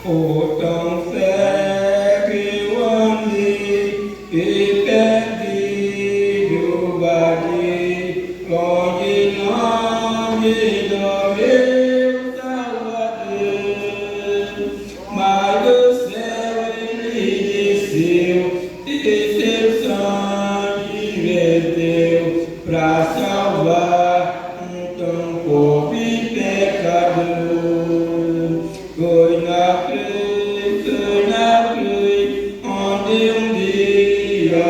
Autant faire que on est perdu de badi, longe dormir salvador, mas o céu ele desceu e seu sangue verteu para salvar tão pobre pecador. Foi na cruz, onde dia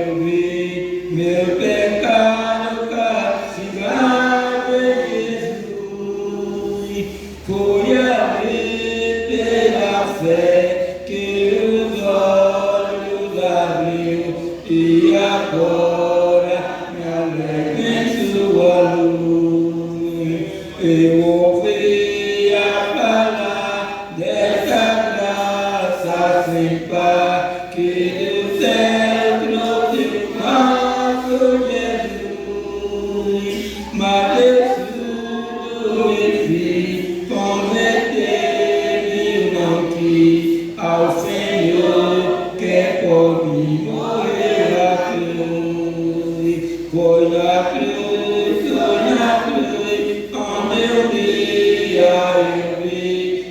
eu vi meu pecado castigado em Jesus. Foi ali pela fé que os olhos abriu e agora me alegro em sua luz. Eu ouvi a falar dessa graça sem par que do céu trouxe o nosso Jesus. Mas Jesus me fiz converter e não quis ao Senhor que é por mim morrer na cruz. Foi na cruz, onde um dia eu vi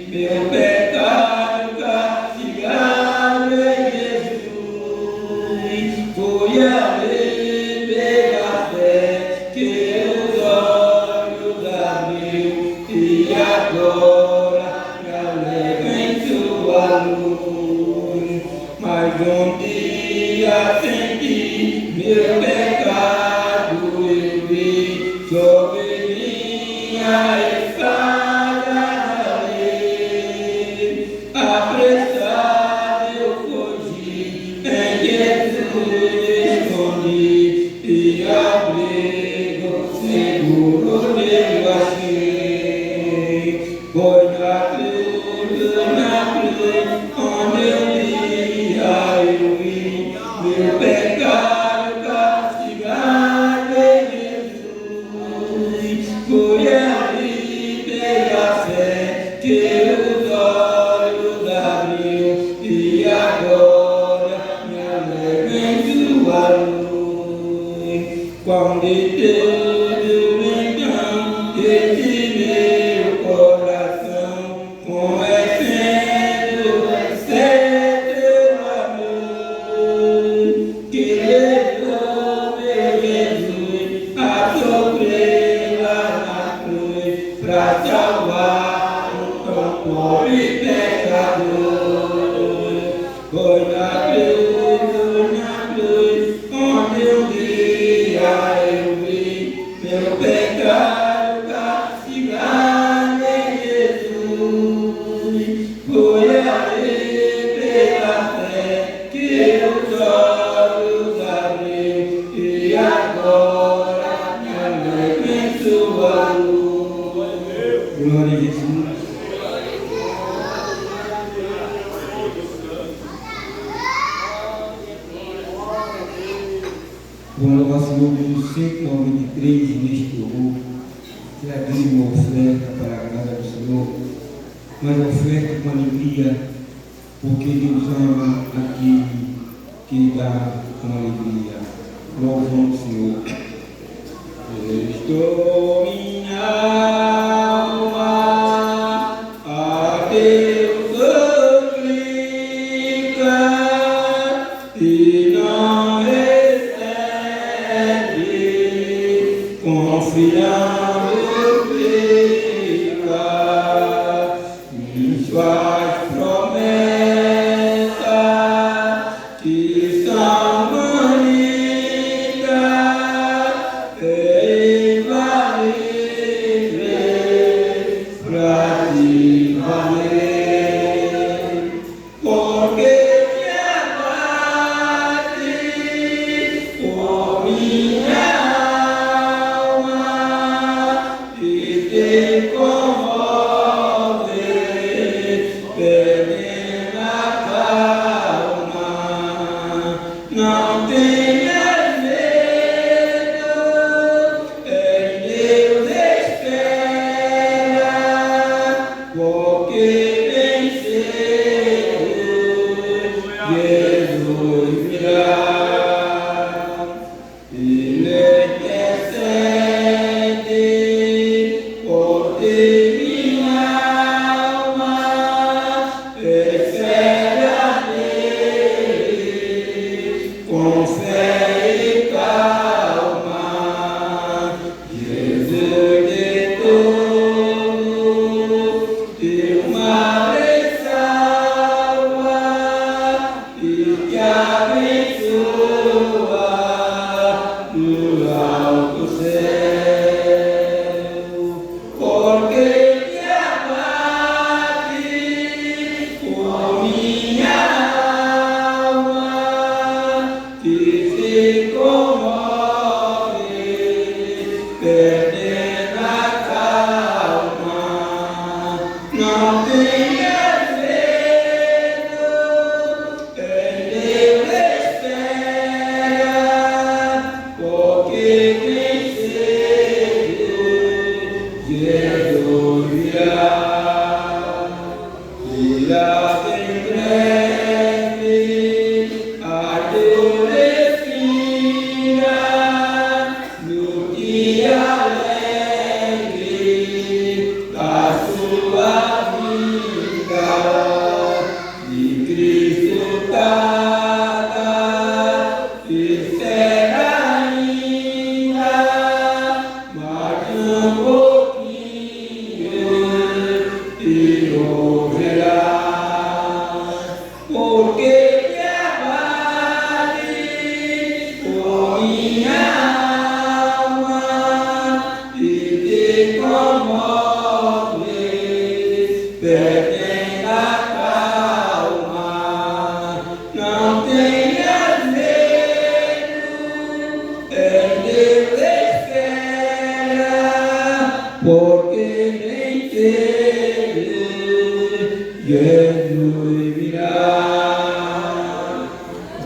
meu pecado castigado em Jesus. Foi ali pela fé que os olhos abriu e agora me alegro em sua luz. Mas um dia senti meu pecado eu vi sobre minha espada da lei. Apressado eu fugi, em Jesus escondi e abrigo seguro nele achei. Foi na cruz, onde um dia eu vi meu pecado castigado em Jesus. Foi ali pela fé que os olhos abriu e agora me alegro em sua luz. Quando teve então esse meu coração com efeito teu amor, que levou meu Jesus a sofrer lá na cruz pra salvar tão pobre pecador. Foi na cruz, onde um dia eu vi meu pecado castigado em Jesus. Foi ali pela fé que os olhos abriu e agora me alegro em sua luz. Glória a Jesus. Vamos louvar o Senhor pelo 193 neste louvor. Que abriu uma oferta para a glória do Senhor, mas oferta com alegria, porque Deus ama aquele que dá com alegria. Louvamos o Senhor. Estou minha alma a Deus suplica e não recebe, confiando fica em suas promessas que são bonitas. Ele vai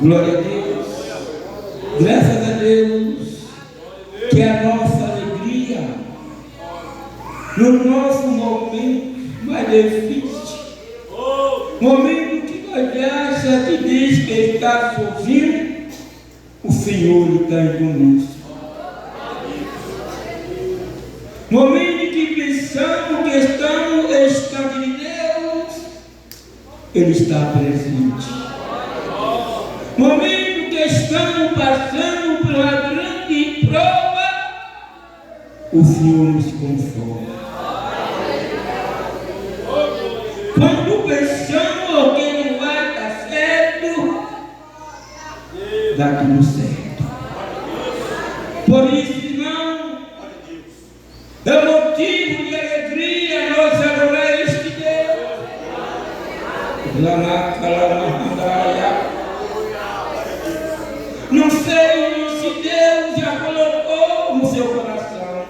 Glória a Deus. Graças a Deus que a nossa alegria no nosso momento mais difícil, momento que nós acha que diz que está sozinho, o Senhor está conosco. Momento que pensamos que estamos distante de Deus, Ele está presente. Momento que estamos passando por uma grande prova, o Senhor nos conforta. Quando pensamos que não vai dar certo, dá tudo certo. Por isso, irmão, é motivo de alegria nós adorar este Deus. Não sei se Deus já colocou no seu coração.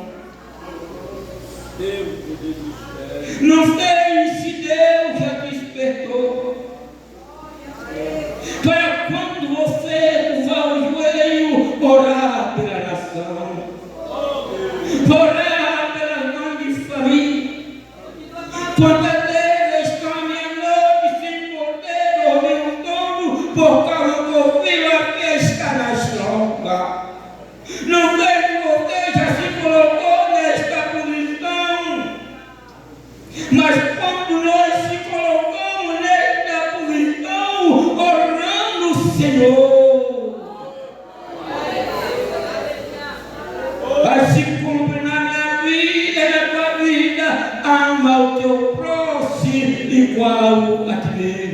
Não sei se Deus já despertou. Para quando você usar o joelho, orar pela nação, orar pelas mães de família. Quantas vezes estão a meia-noite sem poder dormir um dono por causa do filho que está na estronca. Não vejo você já se colocou nesta posição, mas quando nós se colocamos nesta posição, orando o Senhor, vai se cumprir na minha vida, na tua vida. Ama o teu próximo igual a ti mesmo.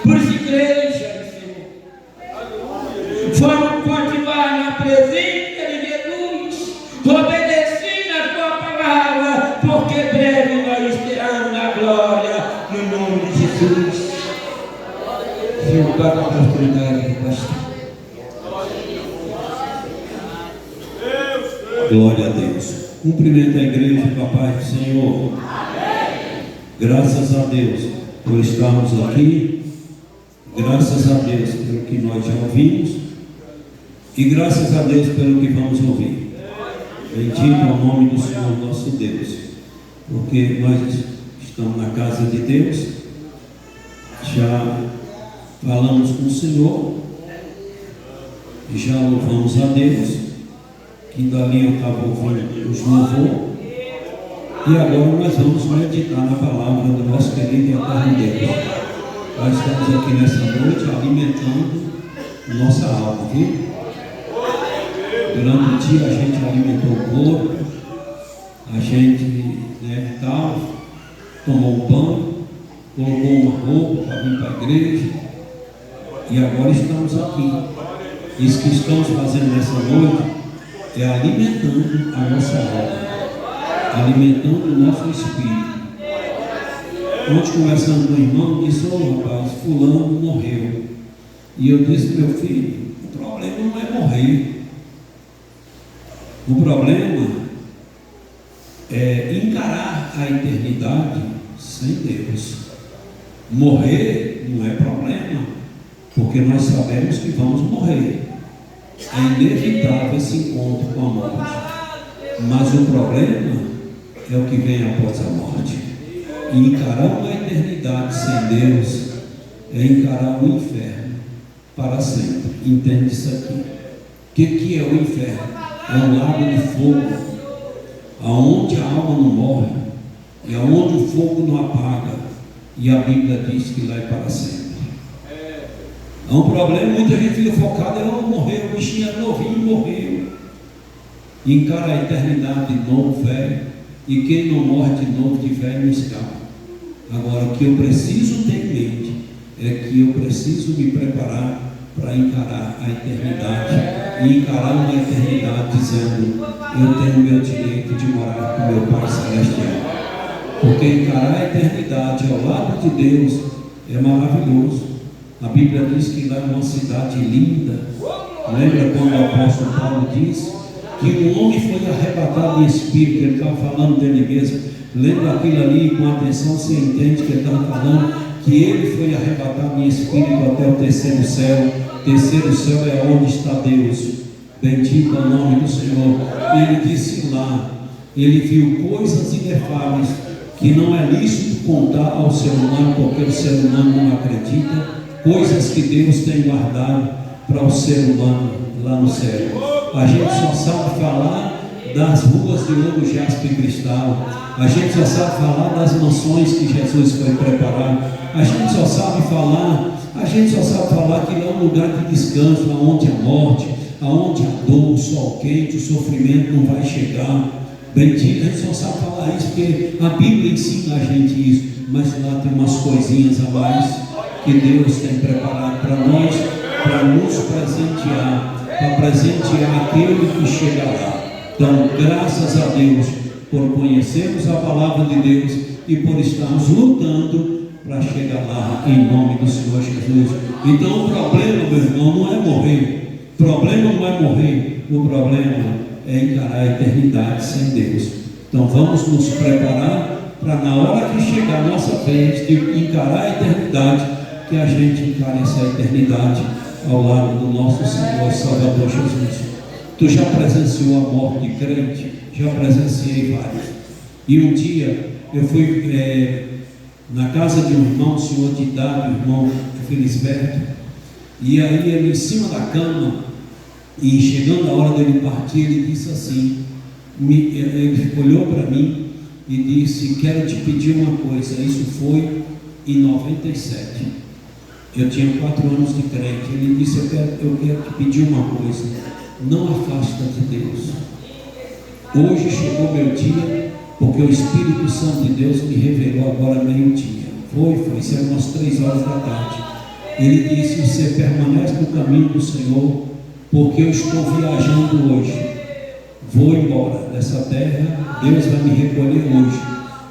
Por isso, igreja do Senhor, vamos continuar na presença de Jesus, obedecendo a tua palavra, porque breve nós estaremos na glória, no nome de Jesus. Senhor, dá a oportunidade, pastor. Glória a Deus. Cumprimento a igreja com a paz do Senhor. Amém. Graças a Deus por estarmos aqui. Graças a Deus pelo que nós já ouvimos. E graças a Deus pelo que vamos ouvir. Bendito é o nome do Senhor nosso Deus. Porque nós estamos na casa de Deus. Já falamos com o Senhor. Já louvamos a Deus. que dali eu estava ouvindo os louvores. E agora nós vamos meditar na palavra do nosso querido e eterno Deus. Nós estamos aqui nessa noite alimentando nossa alma, viu? Durante o dia a gente alimentou o corpo, a gente tomou um banho, colocou uma roupa para vir para a igreja, e agora estamos aqui. Isso que estamos fazendo nessa noite é alimentando a nossa alma, alimentando o nosso espírito. Ontem, conversando com o irmão, disse: ô rapaz, fulano morreu. E eu disse: meu filho, o problema não é morrer, o problema é encarar a eternidade sem Deus. Morrer não é problema, porque nós sabemos que vamos morrer. É inevitável esse encontro com a morte. Mas o problema é o que vem após a morte. E encarar uma eternidade sem Deus é encarar o inferno para sempre. Entende isso aqui? O que é o inferno? É um lago de fogo, aonde a alma não morre, e aonde o fogo não apaga. E a Bíblia diz que lá é para sempre. É um problema, muita gente fica focada: eu morreu, o bichinho era novinho, morreu. E encara a eternidade de novo, velho. E quem não morre de novo de velho não escapa. Agora, o que eu preciso ter em mente é que eu preciso me preparar para encarar a eternidade. E encarar uma eternidade dizendo: eu tenho o meu direito de morar com meu Pai Celestial. Porque encarar a eternidade ao lado de Deus é maravilhoso. A Bíblia diz que lá é uma cidade linda. Lembra quando o apóstolo Paulo diz que um homem foi arrebatado em espírito? Ele estava falando dele mesmo. Lembra aquilo ali com atenção, você entende que ele estava falando que ele foi arrebatado em espírito até o terceiro céu. O terceiro céu é onde está Deus. Bendito é o nome do Senhor. Ele disse lá, ele viu coisas inefáveis que não é lícito contar ao ser humano, porque o ser humano não acredita. Coisas que Deus tem guardado para o ser humano lá no céu. A gente só sabe falar das ruas de ouro, jaspe e cristal. A gente só sabe falar das mansões que Jesus foi preparar. A gente só sabe falar que lá é um lugar de descanso, aonde a morte, aonde a dor, o sol quente, o sofrimento não vai chegar. Bendito, a gente só sabe falar isso porque a Bíblia ensina a gente isso. Mas lá tem umas coisinhas a mais que Deus tem preparado para nós, para nos presentear, para presentear aquele que chega lá. Então, graças a Deus por conhecermos a palavra de Deus e por estarmos lutando para chegar lá, em nome do Senhor Jesus. Então, o problema, meu irmão, não é morrer. O problema não é morrer. O problema é encarar a eternidade sem Deus. Então, vamos nos preparar para, na hora que chegar a nossa vez de encarar a eternidade, que a gente encare essa eternidade ao lado do nosso Senhor Salvador Jesus. Tu já presenciou a morte de crente? Já presenciei vários. E um dia eu fui na casa de um irmão, senhor de idade, o irmão Felisberto, e aí ele em cima da cama, e chegando a hora dele partir, ele disse assim, ele olhou para mim e disse: quero te pedir uma coisa. Isso foi em 97. Eu tinha 4 anos de crente. Ele disse: eu quero te pedir uma coisa, não afasta de Deus. Hoje chegou meu dia, porque o Espírito Santo de Deus me revelou agora meio-dia. Foi, eram umas 3 horas da tarde. Ele disse: você permanece no caminho do Senhor, porque eu estou viajando hoje. Vou embora dessa terra, Deus vai me recolher hoje.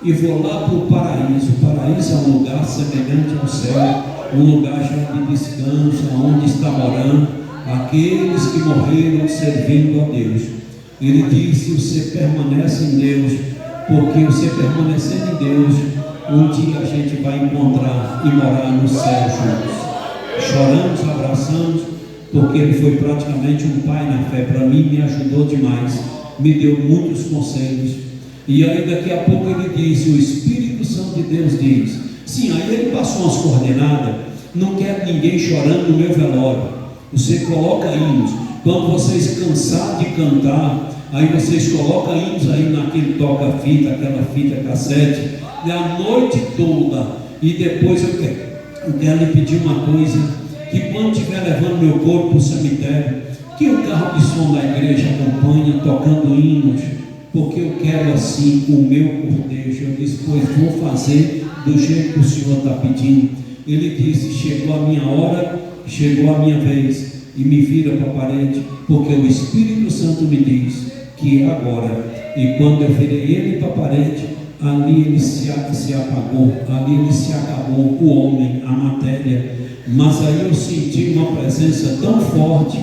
E vou lá para o paraíso. O paraíso é um lugar semelhante ao céu, um lugar já de descanso, onde está morando aqueles que morreram servindo a Deus. Ele disse: você permanece em Deus, porque você permanecendo em Deus, um dia a gente vai encontrar e morar no céu juntos. Choramos, abraçamos, porque ele foi praticamente um pai na fé para mim, me ajudou demais, me deu muitos conselhos. E aí daqui a pouco ele disse, o Espírito Santo de Deus diz, sim, aí ele passou umas coordenadas, não quero ninguém chorando no meu velório, você coloca hinos, quando vocês cansarem de cantar, Aí vocês colocam hinos aí naquele toca-fita, aquela fita cassete, e a noite toda. E depois eu quero lhe pedir uma coisa, que quando estiver levando meu corpo para o cemitério, que o carro de som da igreja acompanhe tocando hinos, porque eu quero assim o meu cortejo. Eu disse, pois vou fazer do jeito que o Senhor está pedindo. Ele disse, chegou a minha hora, chegou a minha vez, e me vira para a parede, porque o Espírito Santo me diz que é agora. E quando eu virei ele para a parede, ali ele se apagou, ali ele se acabou, o homem, a matéria. Mas aí eu senti uma presença tão forte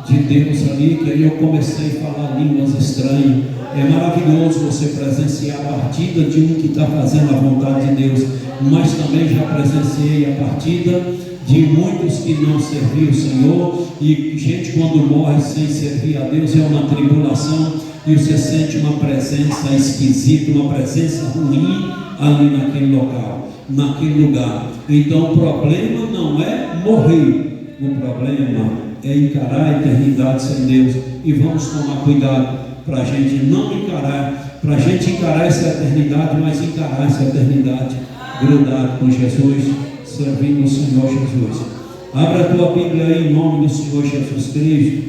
de Deus ali, que aí eu comecei a falar línguas estranhas. É maravilhoso você presenciar a partida de um que está fazendo a vontade de Deus, mas também já presenciei a partida de muitos que não serviam o Senhor. E gente, quando morre sem servir a Deus, é uma tribulação, e você sente uma presença esquisita, uma presença ruim ali naquele local, naquele lugar. Então o problema não é morrer, o problema é encarar a eternidade sem Deus. E vamos tomar cuidado para a gente não encarar, para a gente encarar essa eternidade, mas encarar essa eternidade grudado com Jesus, servindo o Senhor Jesus. Abra a tua Bíblia aí em nome do Senhor Jesus Cristo,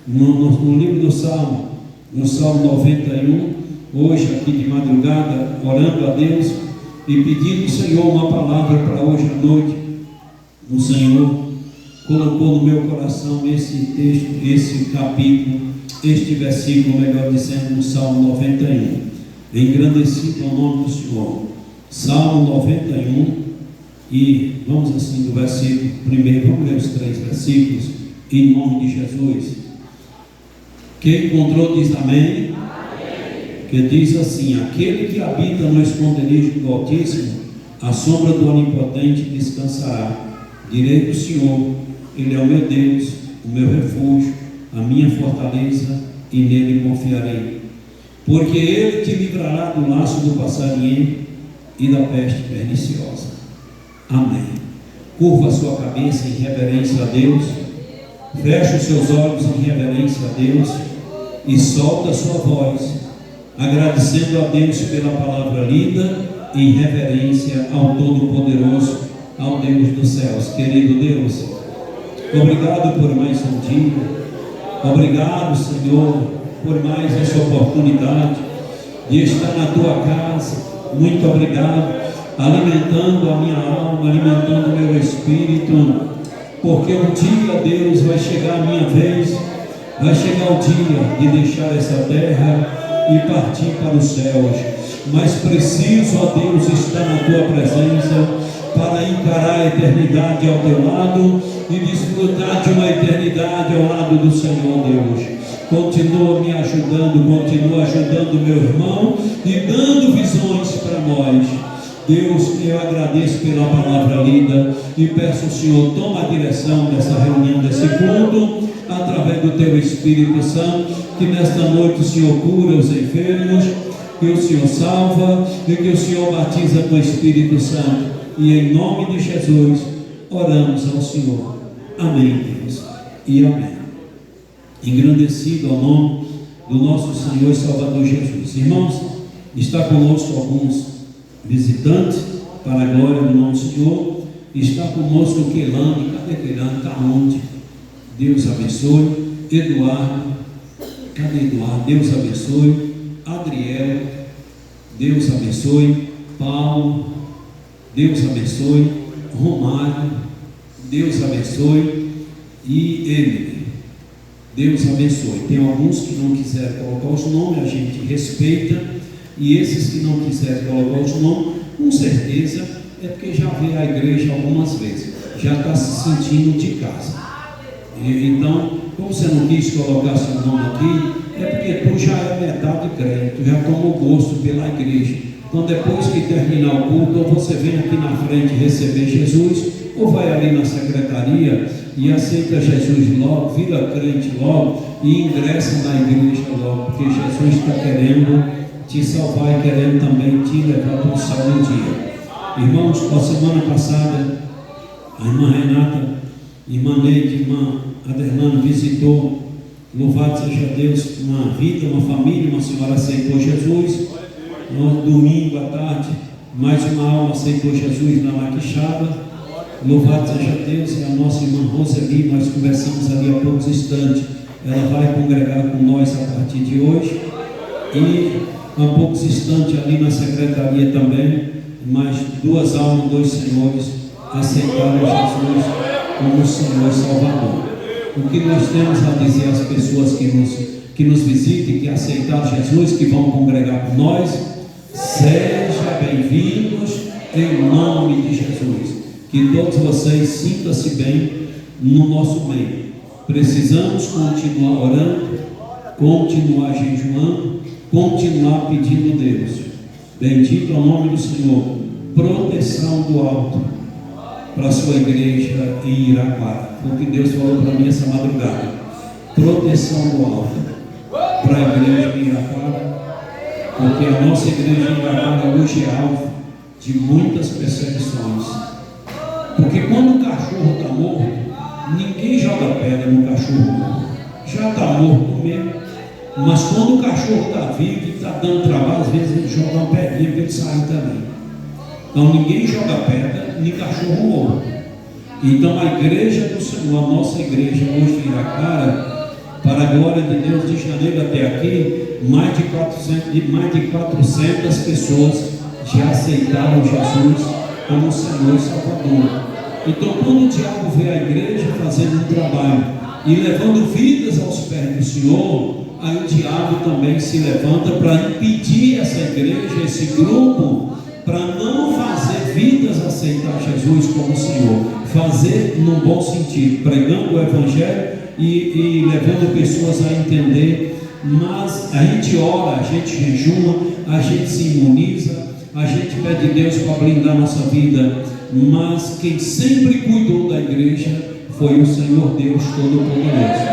no livro do Salmo, no Salmo 91, hoje aqui de madrugada, orando a Deus e pedindo ao Senhor uma palavra para hoje à noite. O Senhor colocou no meu coração esse texto, esse capítulo, este versículo, melhor dizendo, no Salmo 91. Engrandecido ao nome do Senhor. Salmo 91, e vamos assim do versículo primeiro, vamos ler os 3 versículos, em nome de Jesus. Quem encontrou diz amém. Que diz assim: aquele que habita no esconderijo do Altíssimo, a sombra do Onipotente descansará. Direi do Senhor, Ele é o meu Deus, o meu refúgio, a minha fortaleza, e nele confiarei. Porque Ele te livrará do laço do passarinheiro e da peste perniciosa. Amém. Curva a sua cabeça em reverência a Deus, feche os seus olhos em reverência a Deus e solta a sua voz, agradecendo a Deus pela palavra lida, em reverência ao Todo-Poderoso, ao Deus dos céus. Querido Deus, obrigado por mais um dia, obrigado, Senhor, por mais essa oportunidade de estar na tua casa. Muito obrigado, alimentando a minha alma, alimentando o meu espírito, porque um dia, Deus, vai chegar a minha vez, vai chegar o dia de deixar essa terra e partir para os céus. Mas preciso, ó Deus, estar na tua presença para encarar a eternidade ao teu lado e desfrutar de uma eternidade ao lado do Senhor Deus. Continua me ajudando, continua ajudando meu irmão e dando visões para nós. Deus, eu agradeço pela palavra lida e peço ao Senhor, toma a direção dessa reunião, desse culto, através do teu Espírito Santo, que nesta noite o Senhor cura os enfermos, que o Senhor salva e que o Senhor batiza com o Espírito Santo. E em nome de Jesus oramos ao Senhor. Amém, Deus, e amém. Engrandecido ao nome do nosso Senhor e Salvador Jesus. Irmãos, está conosco alguns visitantes para a glória do nosso Senhor. Está conosco Quelane. Cadê Quelane? Está onde? Deus abençoe. Eduardo, cadê Eduardo? Deus abençoe. Adriel, Deus abençoe. Paulo, Deus abençoe. Romário, Deus abençoe. E Emily, Deus abençoe. Tem alguns que não quiseram colocar os nomes, a gente respeita. E esses que não quiserem colocar os nomes, com certeza é porque já veio à igreja algumas vezes, já está se sentindo de casa. Então, como você não quis colocar seu nome aqui, é porque tu já é metade crente, tu já tomou gosto pela igreja. Então, depois que terminar o culto, ou você vem aqui na frente receber Jesus, ou vai ali na secretaria e aceita Jesus logo, vira crente logo e ingressa na igreja logo, porque Jesus está querendo te salvar e querendo também te levar para o céu um dia. Irmãos, a semana passada, a irmã Renata, irmã Neide, irmã Aderlane visitou Louvado seja Deus, uma vida, uma família, uma senhora aceitou Jesus. No domingo à tarde, mais uma alma aceitou Jesus na Maquixaba. Louvado seja Deus. E a nossa irmã Roseli, nós conversamos ali há poucos instantes. Ela vai congregar com nós a partir de hoje. E há poucos instantes ali na secretaria também, mais 2 almas, 2 senhores aceitaram Jesus como Senhor e Salvador. O que nós temos a dizer às pessoas que nos visitem, que aceitaram Jesus, que vão congregar com nós: sejam bem-vindos em nome de Jesus. Que todos vocês sintam-se bem no nosso meio. Precisamos continuar orando, continuar jejuando, continuar pedindo a Deus. Bendito é o nome do Senhor. Proteção do alto para a sua igreja em Iraquara. Foi o que Deus falou para mim essa madrugada. Proteção do alto para a igreja em Iraquara, porque a nossa igreja em Iraquara hoje é alvo de muitas perseguições. Porque quando o cachorro está morto, ninguém joga pedra no cachorro morto. Já está morto mesmo. Mas quando o cachorro está vivo e está dando trabalho, às vezes ele joga uma pedrinha para ele sair também. Então ninguém joga pedra, nem cachorro morto. Então a igreja do Senhor, a nossa igreja hoje em Iraquara, para a glória de Deus, de janeiro até aqui, mais de 400 pessoas já aceitaram Jesus como Senhor e Salvador. Então quando o diabo vê a igreja fazendo um trabalho e levando vidas aos pés do Senhor, aí o diabo também se levanta para impedir essa igreja, esse grupo, para não fazer vidas aceitar Jesus como Senhor. Fazer num bom sentido, pregando o Evangelho e levando pessoas a entender. Mas a gente ora, a gente jejuma, a gente se imuniza, a gente pede a Deus para blindar nossa vida. Mas quem sempre cuidou da igreja foi o Senhor Deus Todo-Poderoso.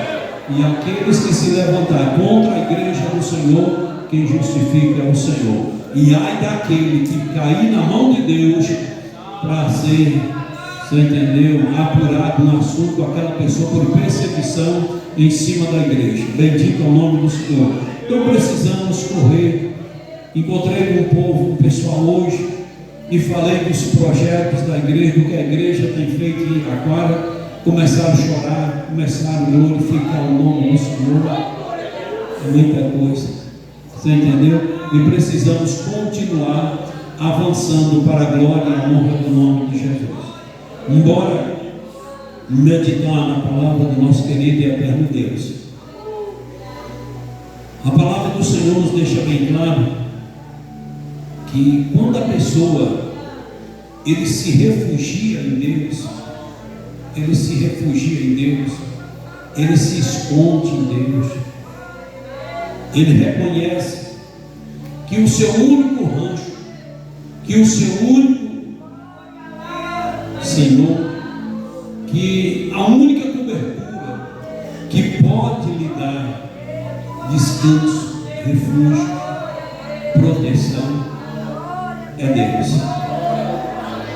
E aqueles que se levantar contra a igreja do Senhor, quem justifica é o Senhor. E ai daquele que cair na mão de Deus para ser, você entendeu, apurado no assunto, aquela pessoa por perseguição em cima da igreja. Bendito é o nome do Senhor. Então precisamos correr. Encontrei com o povo, com o pessoal hoje, e falei dos projetos da igreja, do que a igreja tem feito em Iraquara. Começaram a chorar, começaram a glorificar o nome do Senhor. É muita coisa, você entendeu? E precisamos continuar avançando para a glória e a honra do nome de Jesus. Embora meditar na palavra do nosso querido e eterno Deus, a palavra do Senhor nos deixa bem claro que quando a pessoa ele se refugia em Deus, ele se refugia em Deus, ele se esconde em Deus, ele reconhece que o seu único rancho, que o seu único Senhor, que a única cobertura que pode lhe dar descanso, refúgio, proteção é Deus.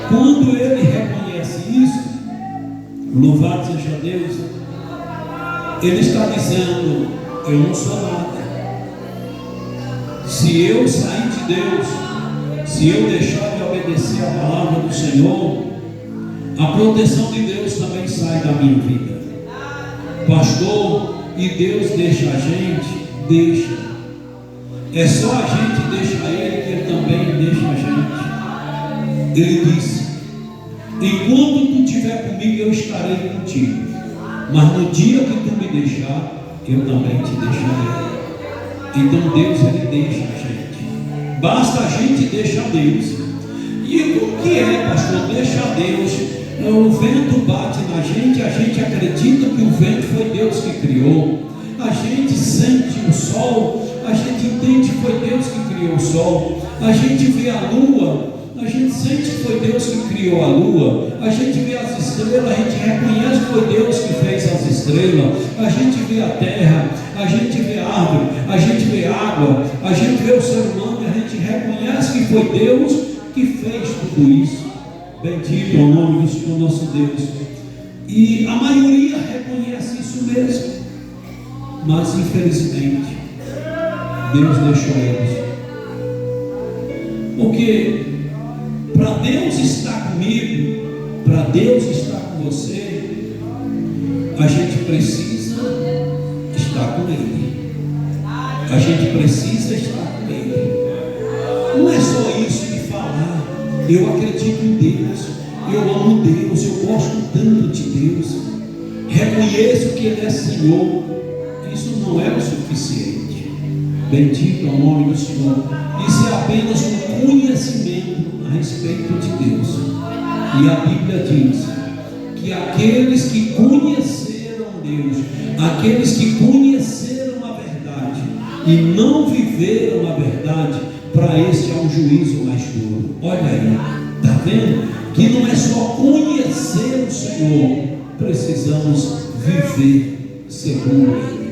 Quando ele reconhece isso, louvado seja Deus, ele está dizendo: eu não sou nada. Se eu sair de Deus, se eu deixar de obedecer a palavra do Senhor, a proteção de Deus também sai da minha vida. Pastor, e Deus deixa a gente? Deixa. É só a gente deixar Ele que Ele também deixa a gente. Ele disse: enquanto tu estiver comigo, eu estarei contigo. Mas no dia que tu me deixar, eu também te deixarei. Então Deus, Ele deixa a gente. Basta a gente deixar Deus. E o que é, pastor, deixar Deus? O vento bate na gente, a gente acredita que o vento foi Deus que criou. A gente sente o sol, a gente entende que foi Deus que criou o sol. A gente vê a lua, a gente sente que foi Deus que criou a lua. A gente vê as estrelas, a gente reconhece que foi Deus que fez as estrelas. A gente vê a terra, a gente vê a árvore, a gente vê água, a gente vê o ser humano e a gente reconhece que foi Deus que fez tudo isso. Bendito é o nome do Senhor nosso Deus. E a maioria reconhece isso mesmo. mas infelizmente Deus deixou eles. Porque para Deus estar comigo, para Deus estar com você, a gente precisa estar com Ele. A gente precisa estar com Ele. Não é só isso de falar, eu acredito em Deus, eu amo Deus, eu gosto tanto de Deus, reconheço que Ele é Senhor. Isso não é o suficiente. Bendito é o nome do Senhor. Isso é apenas um conhecimento a respeito de Deus. E a Bíblia diz que aqueles que conheceram Deus, aqueles que conheceram a verdade e não viveram a verdade, para esse é um juízo mais duro. Olha aí, está vendo? Que não é só conhecer o Senhor, precisamos viver segundo Ele.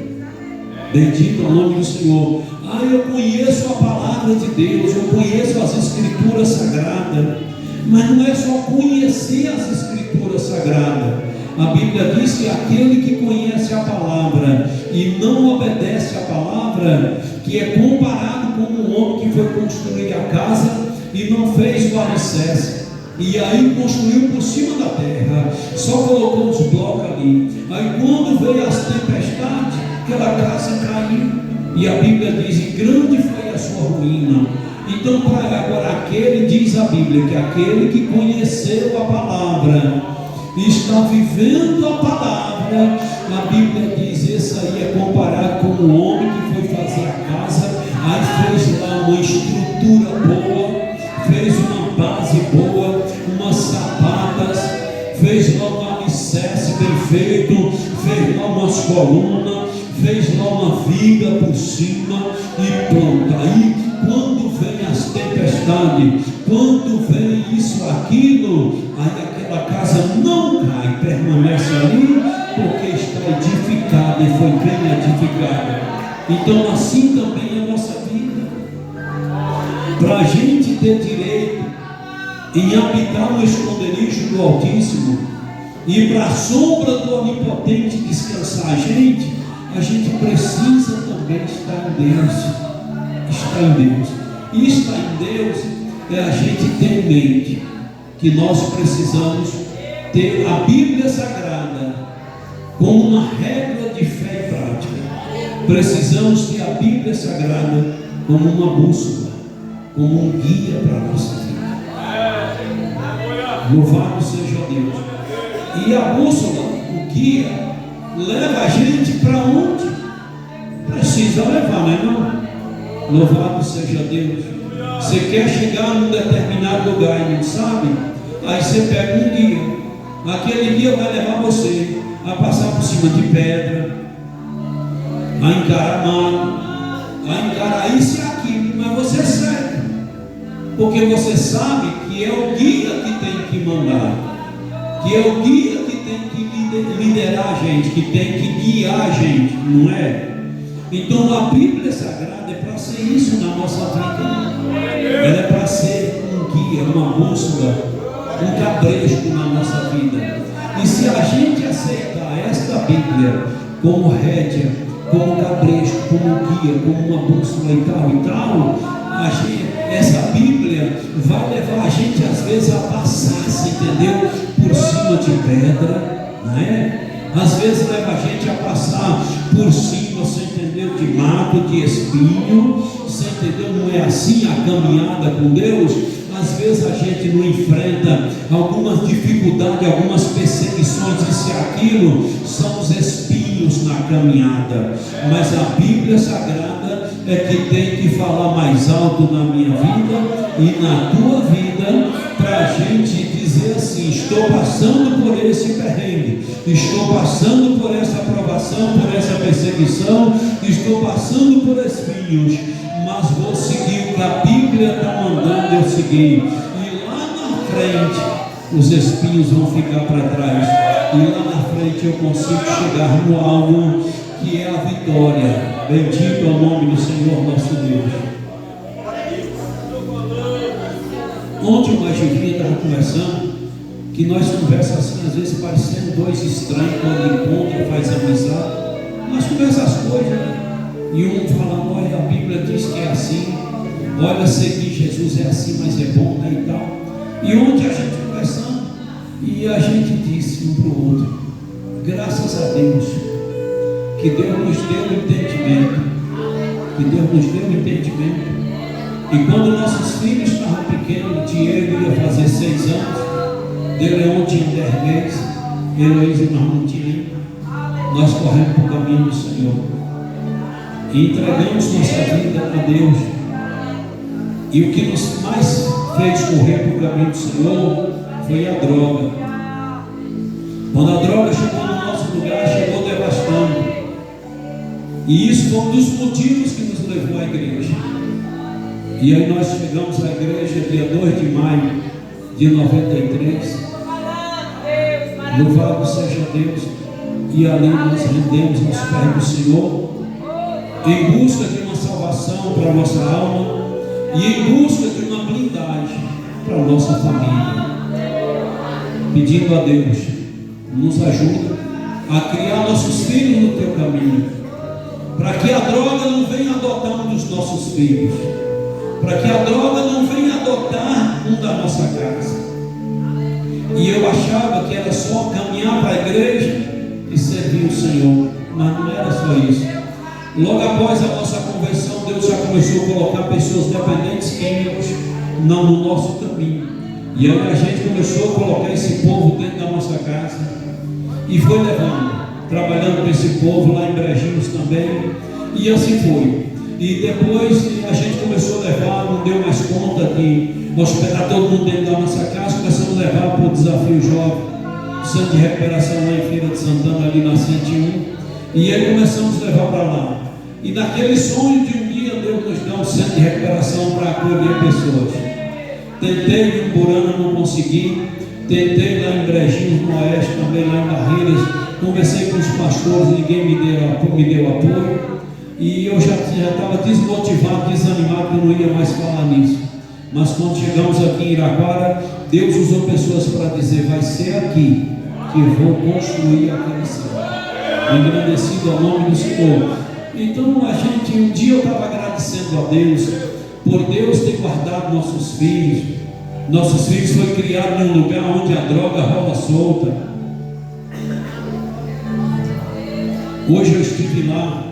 Bendito é o nome do Senhor. Eu conheço a palavra de Deus, eu conheço as Escrituras Sagradas, mas não é só conhecer as Escrituras Sagradas. A Bíblia diz que aquele que conhece a palavra e não obedece a palavra, que é comparado com um homem que foi construir a casa e não fez o alicerce, e aí construiu por cima da terra, só colocou os blocos ali. Aí quando veio as tempestades, aquela casa caiu. E a Bíblia diz: e grande foi a sua ruína. Então, agora, aquele, diz a Bíblia, que aquele que conheceu a palavra e está vivendo a palavra, a Bíblia diz: esse aí é comparado com um homem que foi fazer a casa, aí fez lá uma estrutura boa, fez uma base boa, umas sapatas, fez lá um alicerce bem feito, fez lá umas colunas, fez lá uma viga por cima e pronto. Aí quando vem as tempestades, quando vem isso, aquilo, aí aquela casa não cai, permanece ali, porque está edificada e foi bem edificada. Então assim também é a nossa vida. Para a gente ter direito em habitar no esconderijo do Altíssimo e para a sombra do Onipotente descansar a gente precisa também estar em Deus. Estar em Deus. E estar em Deus é a gente ter em mente que nós precisamos ter a Bíblia Sagrada como uma regra de fé e prática. Precisamos ter a Bíblia Sagrada como uma bússola, como um guia para a nossa vida. Louvado seja Deus. E a bússola, o guia, leva a gente para onde precisa levar, não é não? Louvado seja Deus. Você quer chegar num determinado lugar e não sabe? Aí você pega um guia. Aquele guia vai levar você a passar por cima de pedra, a encarar mar, a encarar isso e aquilo, mas você segue, porque você sabe que é o guia que tem que mandar, que é o guia que tem que liderar a gente, que tem que guiar a gente, não é? Então a Bíblia Sagrada é para ser isso na nossa vida. Ela é para ser um guia, uma bússola, um cabresto na nossa vida. E se a gente aceitar esta Bíblia como rédea, como cabresto, como guia, como uma bússola e tal, essa Bíblia vai levar a gente às vezes a passar, você entendeu? Por cima de pedra, não é? Às vezes leva a gente a passar por cima, você entendeu? De mato, de espinho, você entendeu? Não é assim a caminhada com Deus. Às vezes a gente não enfrenta algumas dificuldades, algumas perseguições, isso e aquilo, são os espinhos na caminhada. Mas a Bíblia Sagrada é que tem que falar mais alto na minha vida e na tua vida, para a gente dizer assim: estou passando por esse perrengue, estou passando por essa aprovação, por essa perseguição, estou passando por espinhos, mas vou seguir o que a Bíblia está mandando eu seguir. E lá na frente os espinhos vão ficar para trás, e lá na frente eu consigo chegar no alvo, que é a vitória. Bendito é o nome do Senhor nosso Deus. Ontem o Magivia estava conversando, que nós conversamos assim, às vezes parecendo dois estranhos quando encontra, faz amizade. Nós comemos as coisas, né? E um falando, olha, a Bíblia diz que é assim, olha, seguir Jesus é assim, mas é bom, né, e tal. E ontem a gente conversando, e a gente disse um para o outro, graças a Deus, que Deus nos deu entendimento, que Deus nos deu entendimento. E quando nossos filhos estavam pequenos, Diego ia fazer 6 anos, De Leão tinha 10 meses, Heloísa nós não tínhamos, nós corremos para o caminho do Senhor e entregamos nossa vida a Deus. E o que nos mais fez correr para o caminho do Senhor foi a droga. Quando a droga chegou no nosso lugar, chegou devastando. E isso foi um dos motivos que nos levou à igreja. E aí nós chegamos à igreja dia 2 de maio de 93. Louvado seja Deus. E ali nós rendemos aos pés do Senhor, em busca de uma salvação para a nossa alma e em busca de uma blindagem para a nossa família, pedindo a Deus, nos ajuda a criar nossos filhos no teu caminho, para que a droga não venha adotar um dos nossos filhos, para que a droga não venha adotar um da nossa casa. E eu achava que era só caminhar para a igreja e servir o Senhor, mas não era só isso. Logo após a nossa conversão, Deus já começou a colocar pessoas dependentes químicos no nosso caminho. E aí a gente começou a colocar esse povo dentro da nossa casa e foi levando, trabalhando com esse povo lá em Brejinhos também, e assim foi. E depois a gente começou a levar, não deu mais conta de hospedar todo mundo dentro da nossa casa, começamos a levar para o Desafio Jovem, Centro de Recuperação lá em Feira de Santana, ali na 101, e aí começamos a levar para lá. E naquele sonho de um dia Deus nos dá um centro de recuperação para acolher pessoas. Tentei em Burana, não consegui. Tentei lá em Brejinhos, no Oeste, também lá em Barreiras. Conversei com os pastores, ninguém me deu apoio. E eu já estava desmotivado, desanimado, que eu não ia mais falar nisso. Mas quando chegamos aqui em Iraquara, Deus usou pessoas para dizer, vai ser aqui que eu vou construir aquele céu. Engrandecido ao nome do Senhor. Então a gente, um dia eu estava agradecendo a Deus, por Deus ter guardado nossos filhos. Nossos filhos foram criados em um lugar onde a droga rola solta. Hoje eu estive lá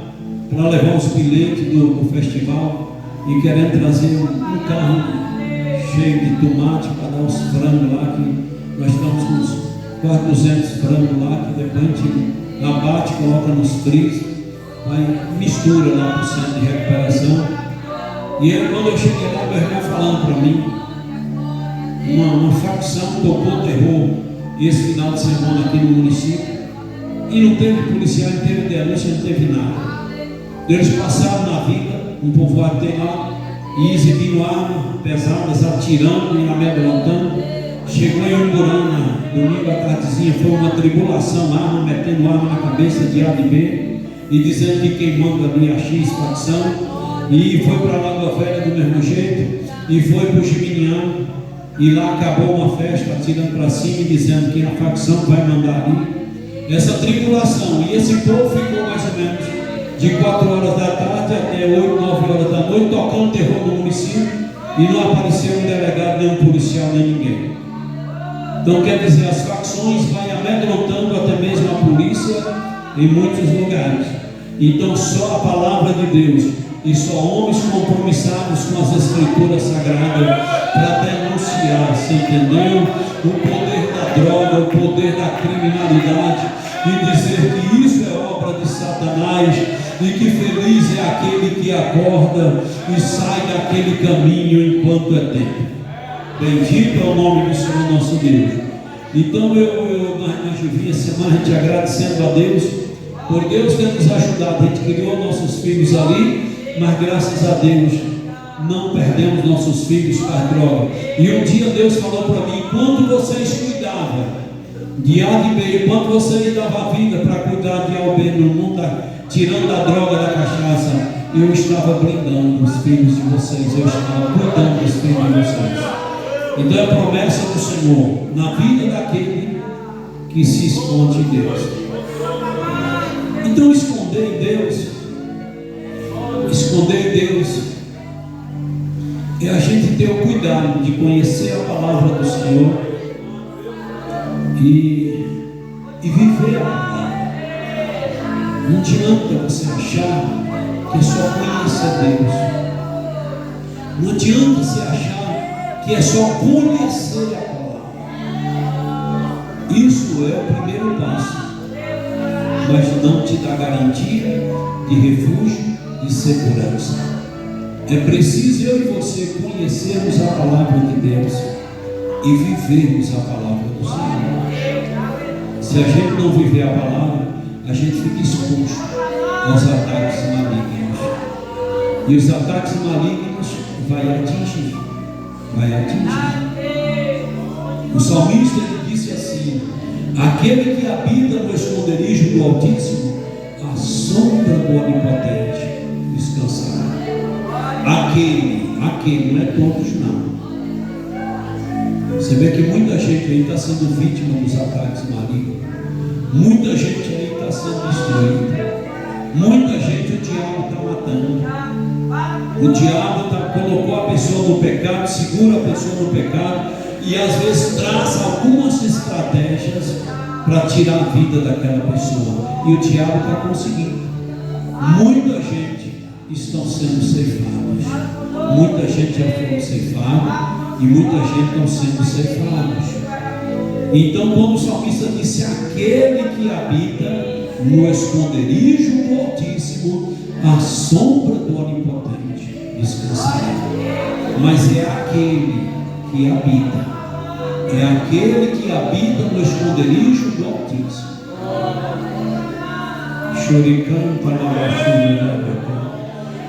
para levar os bilhetes do festival e querendo trazer um carro cheio de tomate para dar os frangos lá, que nós estamos com uns quase 200 frangos lá, que depois a gente abate, coloca nos frios, aí mistura lá para o centro de recuperação. E aí, quando eu cheguei lá, meu irmão falando para mim, uma facção tocou terror esse final de semana aqui no município, e não teve policial, não teve denúncia, não teve nada. Eles passaram na vida, um povoado tem lá, e exibindo armas pesadas, atirando e amedrontando. Chegou em Umburana, domingo à tardezinha, foi uma tribulação, arma, metendo arma na cabeça de A e B, e dizendo que quem manda ali é a X facção. E foi para a Lagoa Velha do mesmo jeito, e foi para o Geminiano, e lá acabou uma festa, atirando para cima e dizendo que a facção vai mandar ali. Essa tribulação, e esse povo ficou mais ou menos de 4 horas da tarde até 8, 9 horas da noite, tocando terror no município, e não apareceu um delegado, nem um policial, nem ninguém. Então quer dizer, as facções vão amedrontando até mesmo a polícia em muitos lugares. Então só a palavra de Deus e só homens compromissados com as escrituras sagradas para denunciar, se entendeu? O poder da droga, o poder da criminalidade, e dizer que isso é obra de Satanás, e que feliz é aquele que acorda e sai daquele caminho enquanto é tempo. Bendito é o nome do Senhor nosso Deus. Então nós vivemos a semana a gente agradecendo a Deus por Deus ter nos ajudado. A gente criou nossos filhos ali, mas graças a Deus não perdemos nossos filhos para a droga. E um dia Deus falou para mim, enquanto vocês cuidavam de A e B, enquanto vocês davam vida para cuidar de A ou B no mundo, tirando a droga da cachaça, eu estava blindando os filhos de vocês, eu estava cuidando dos filhos de vocês. Então é a promessa do Senhor na vida daquele que se esconde em Deus. Então esconde. esconder em Deus, é a gente ter o cuidado de conhecer a palavra do Senhor e viver a palavra. Não adianta você achar que é só conhecer Deus. Não adianta você achar que é só conhecer a palavra. Isso é o primeiro passo, mas não te dá garantia de refúgio e segurança. É preciso eu e você conhecermos a palavra de Deus e vivermos a palavra do Senhor. Se a gente não viver a palavra, a gente fica exposto aos ataques malignos. E os ataques malignos vai atingir. O salmista ele disse assim: aquele que habita no esconderijo do Altíssimo, a sombra do Onipotente descansará. Aquele, não é todos não. Você vê que muita gente aí está sendo vítima dos ataques malignos. Muita gente aí está sendo destruída. Muita gente o diabo está matando. O diabo colocou a pessoa no pecado, segura a pessoa no pecado e às vezes traz algumas estratégias para tirar a vida daquela pessoa. E o diabo está conseguindo. Muita gente estão sendo ceifados. Muita gente já foi ceifada e muita gente está sendo ceifados. Então, quando o salmista disse: aquele que habita no esconderijo do Altíssimo, a sombra do Onipotente descansará. Mas é aquele que habita, no esconderijo do Altíssimo. Choricando para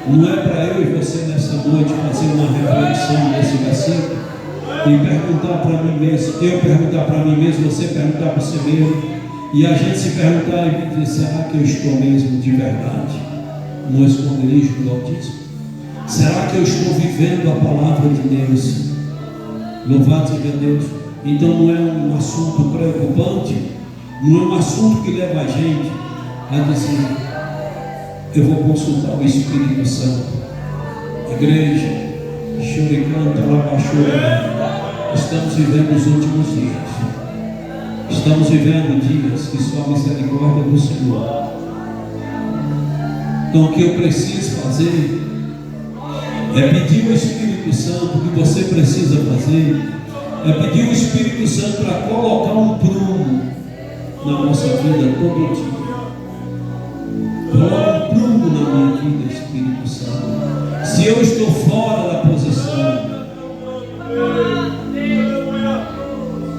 não é para eu e você nessa noite fazer uma reflexão nesse versículo e perguntar para mim mesmo, eu perguntar para mim mesmo, você perguntar para você mesmo, e a gente se perguntar e dizer: será que eu estou mesmo de verdade no esconderijo do Altíssimo? Será que eu estou vivendo a palavra de Deus? Louvado seja Deus. Então não é um assunto preocupante, não é um assunto que leva a gente a dizer: eu vou consultar o Espírito Santo. Igreja, choricanta, labachura, estamos vivendo os últimos dias. Estamos vivendo dias que só a misericórdia do Senhor. Então o que eu preciso fazer é pedir ao Espírito Santo. O que você precisa fazer é pedir ao Espírito Santo para colocar um prumo na nossa vida todo dia. Coloca um prumo na minha vida, Espírito Santo. Se eu estou fora da posição,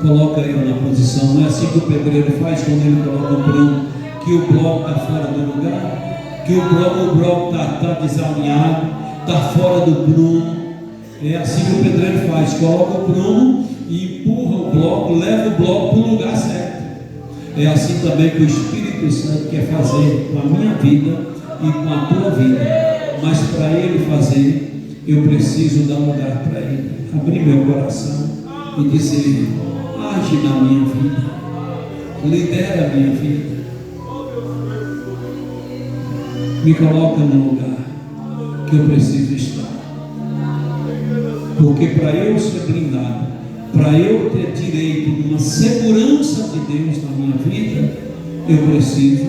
coloca eu na posição. Não é assim que o pedreiro faz quando ele coloca o prumo, que o bloco está fora do lugar, que o bloco está desalinhado, está fora do prumo. É assim que o pedreiro faz: coloca o prumo e empurra o bloco, leva o bloco para o lugar certo. É assim também que o Espírito Santo quer fazer com a minha vida e com a tua vida. Mas para Ele fazer, eu preciso dar lugar para Ele, abrir meu coração e dizer: age na minha vida, lidera a minha vida, me coloca no lugar que eu preciso estar. Porque para eu ser blindado, para eu ter direito numa segurança de Deus na minha vida, eu preciso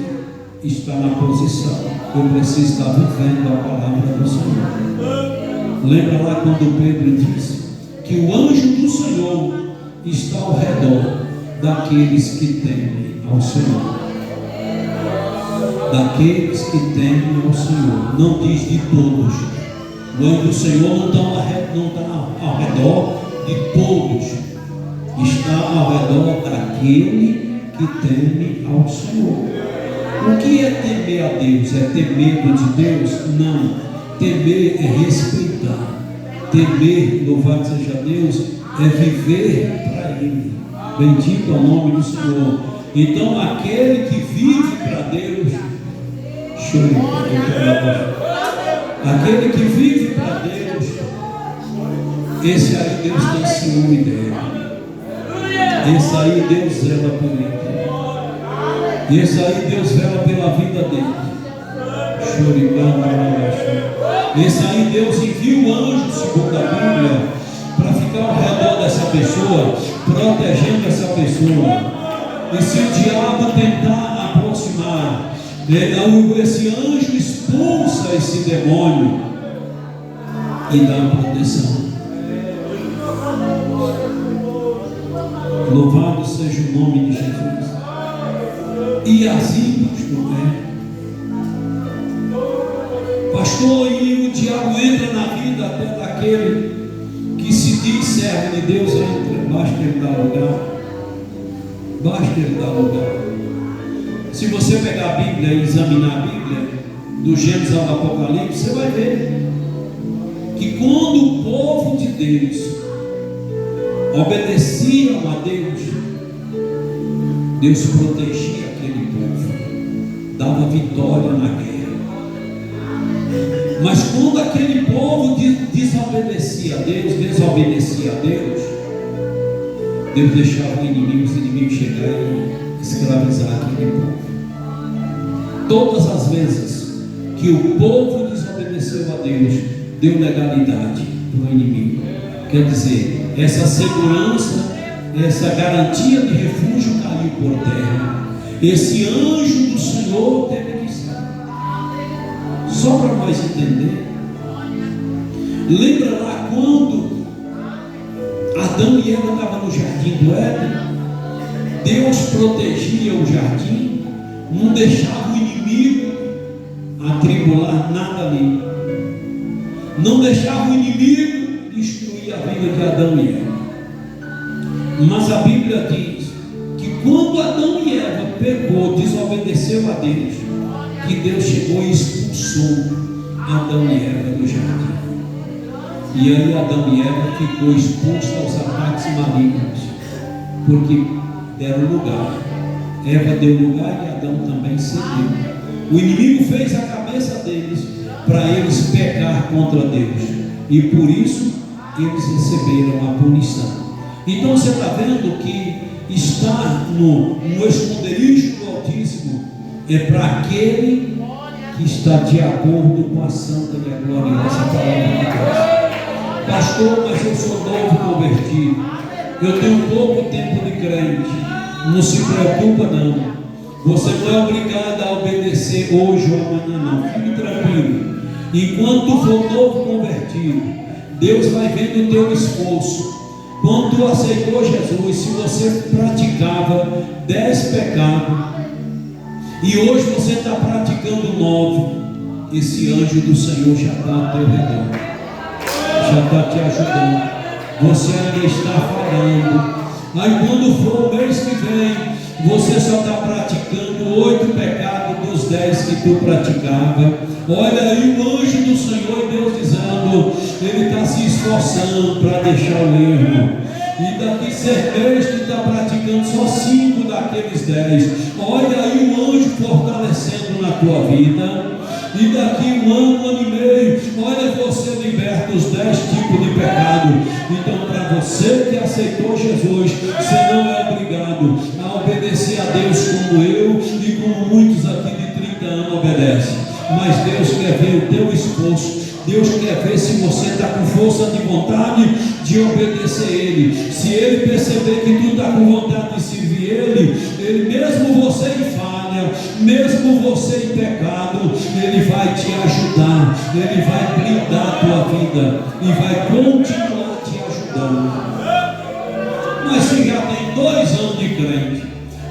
estar na posição, eu preciso estar vivendo a palavra do Senhor. Lembra lá quando Pedro disse que o anjo do Senhor está ao redor daqueles que temem ao Senhor. Daqueles que temem ao Senhor, não diz de todos. O anjo do Senhor não está ao redor de todos, está ao redor daquele que teme ao Senhor. O que é temer a Deus? É ter medo de Deus? Não. Temer é respeitar. Temer, louvado seja Deus, é viver para Ele. Bendito é o nome do Senhor. Então aquele que vive para Deus, aquele que vive para Deus, esse aí Deus tem ciúme dele. Esse aí Deus zela por ele. Esse aí Deus vela pela vida dele. Esse aí Deus envia o anjo, segundo a Bíblia, para ficar ao redor dessa pessoa, protegendo essa pessoa. E se o diabo tentar aproximar, esse anjo expulsa esse demônio e dá proteção. Louvado seja o nome de Jesus. E assim, pastor, e o diabo entra na vida até daquele que se diz servo de Deus, entra, basta ele dar lugar. Basta ele dar lugar. Se você pegar a Bíblia e examinar a Bíblia, do Gênesis ao Apocalipse, você vai ver que quando o povo de Deus obedeciam a Deus, Deus protegia aquele povo, dava vitória na guerra. Mas quando aquele povo desobedecia a Deus, Deus deixava os inimigos chegar e escravizar aquele povo. Todas as vezes que o povo desobedeceu a Deus, deu legalidade para o inimigo. Quer dizer, essa segurança, essa garantia de refúgio caiu por terra. Esse anjo do Senhor teve que sair. Só para nós entender, lembra lá quando Adão e Eva estavam no jardim do Éden? Deus protegia o jardim, não deixava o inimigo atribular nada ali, não deixava o inimigo destruir a vida de Adão e Eva. Mas a Bíblia diz que quando Adão e Eva pecou, desobedeceu a Deus, que Deus chegou e expulsou Adão e Eva do jardim. E aí Adão e Eva ficou exposto aos ataques malignos, porque deram lugar. Eva deu lugar e Adão também cedeu. O inimigo fez a cabeça deles para eles pecar contra Deus, e por isso eles receberam a punição. Então você está vendo que estar no esconderijo do Altíssimo é para aquele que está de acordo com a santa e a gloriosa palavra de Deus. Pastor, mas eu sou novo convertido, eu tenho pouco tempo de crente. Não se preocupa não, você não é obrigado a obedecer hoje ou amanhã não. Fique tranquilo, enquanto for novo convertido, Deus vai vendo o teu esforço. Quando tu aceitou Jesus, se você praticava 10 pecados e hoje você está praticando 9, esse anjo do Senhor já está ao teu redor, já está te ajudando. Você ainda está falhando. Aí quando for o mês que vem, você só está praticando 8 pecados dos 10 que tu praticava. Olha aí o anjo do Senhor, Deus dizendo, ele está se esforçando para deixar o erro. E daqui 6 meses tu está praticando só 5 daqueles 10. Olha aí o anjo fortalecendo na tua vida. E daqui 1 ano, 1 ano e meio, olha você liberta os 10 tipos de pecado. Então, para você que aceitou Jesus, você não é obrigado a obedecer a Deus como eu e como muitos aqui de 30 anos obedecem. Mas Deus quer ver o teu esforço. Deus quer ver se você está com força de vontade de obedecer Ele. Se Ele perceber que tu está com vontade de servir Ele mesmo você em falha, mesmo você em pecado, Ele vai te ajudar, Ele vai blindar a tua vida e vai continuar te ajudando. Mas se já tem 2 anos de crente,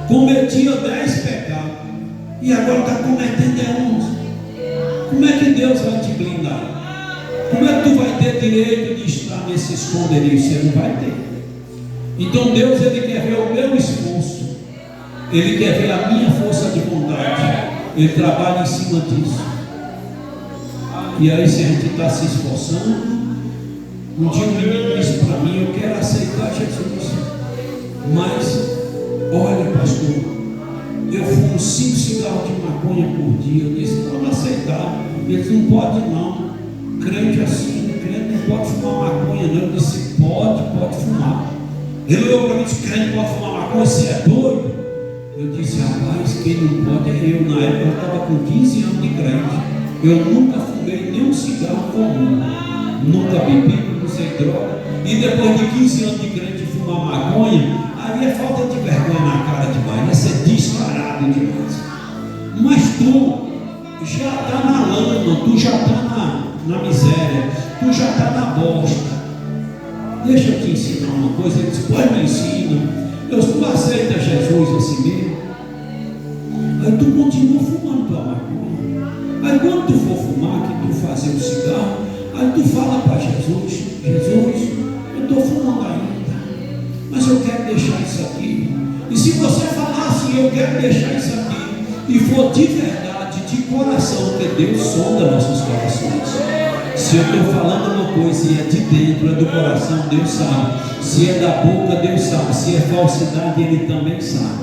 cometia 10 pecados e agora está cometendo 11, como é que Deus vai te blindar? Como é que tu vai ter direito de estar nesse esconderijo? Você não vai ter. Então Deus, Ele quer ver o meu esforço, Ele quer ver a minha força de vontade. Ele trabalha em cima disso. E aí, se a gente está se esforçando, um dia um menino disse para mim, eu quero aceitar Jesus, mas olha, pastor, eu fumo 5 cigarros de maconha por dia. Eu disse, pode aceitar. Ele disse, não pode não, crente assim, crente não pode fumar maconha não. Eu disse, pode fumar. Ele olhou para mim e disse, crente pode fumar maconha, você é doido? Eu disse, rapaz, quem não pode é eu. Na época eu estava com 15 anos de crente. Eu nunca fumei nem um cigarro comum, nunca bebi, não usei droga. E depois de 15 anos de crente fumar maconha, aí é falta de vergonha na cara demais, vai ser descarado demais. Mas tu já está na lama, tu já está na miséria, tu já está na bosta. Deixa eu te ensinar uma coisa. Ele disse: pois me ensina. Tu aceita Jesus assim mesmo? Aí tu continua fumando tua maconha. Aí quando tu for fumar, que tu fazer o cigarro, aí tu fala para Jesus: Jesus, eu estou fumando ainda, mas eu quero deixar isso aqui. E se você falar assim, eu quero deixar isso aqui, e for de verdade, de coração, porque Deus sonda nossos corações. Se eu estou falando uma coisa e é de dentro, é do coração, Deus sabe. Se é da boca, Deus sabe. Se é falsidade, Ele também sabe.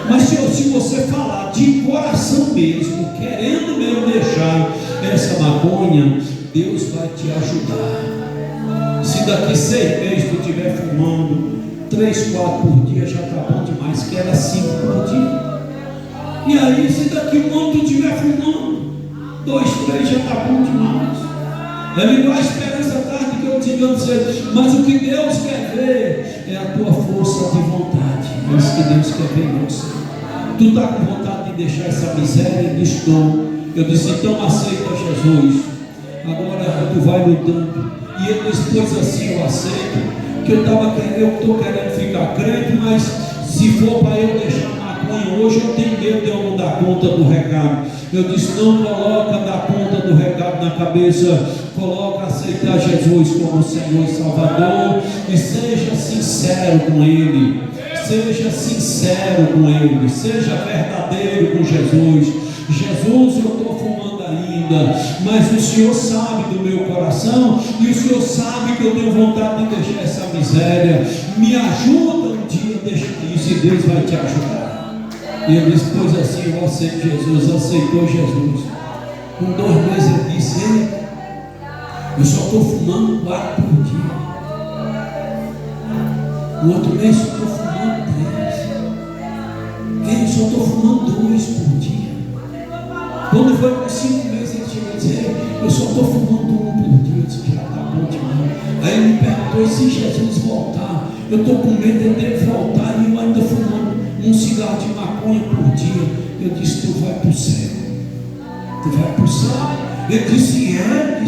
Mas se você falar de coração mesmo, querendo mesmo deixar essa maconha, Deus vai te ajudar. Se daqui 6 meses tu estiver fumando 3, 4 por dia, já está bom demais, que era 5 por dia. E aí, se daqui um ano tu estiver fumando 2, 3, já está bom demais. É igual a esperança tarde que eu digo a você, mas o que Deus quer ver é a tua força de vontade. É isso que Deus quer ver em você. Tu está com vontade de deixar essa miséria? Ele disse: não. Eu disse: então aceita Jesus. Agora tu vai lutando. E ele disse: pois assim eu aceito, que eu estou querendo ficar crente, mas se for para eu deixar maconha hoje, eu tenho medo de eu não dar conta do recado. Eu disse: não coloca dar conta do recado na cabeça, coloca aceitar Jesus como Senhor e Salvador, e seja sincero com Ele, seja sincero com Ele, seja verdadeiro com Jesus. Jesus, eu estou fumando ainda, mas o Senhor sabe do meu coração, e o Senhor sabe que eu tenho vontade de deixar essa miséria. Me ajuda um dia a deixar isso, e Deus vai te ajudar. E ele disse: pois assim eu aceito Jesus. Aceitou Jesus. Com 2 meses ele disse: eu só estou fumando 4 por dia. No outro mês eu estou fumando 3. Eu só estou fumando 2 por dia. Quando foi com 5 meses ele chegou a dizer: eu só estou fumando 1 por dia. Eu disse: já está bom demais. Aí ele me perguntou: e se Jesus voltar? Eu estou com medo de ele voltar e eu ainda fumando um cigarro de maconha por dia. Eu disse: tu vai para o céu. Tu vai para o céu. Ele disse: é?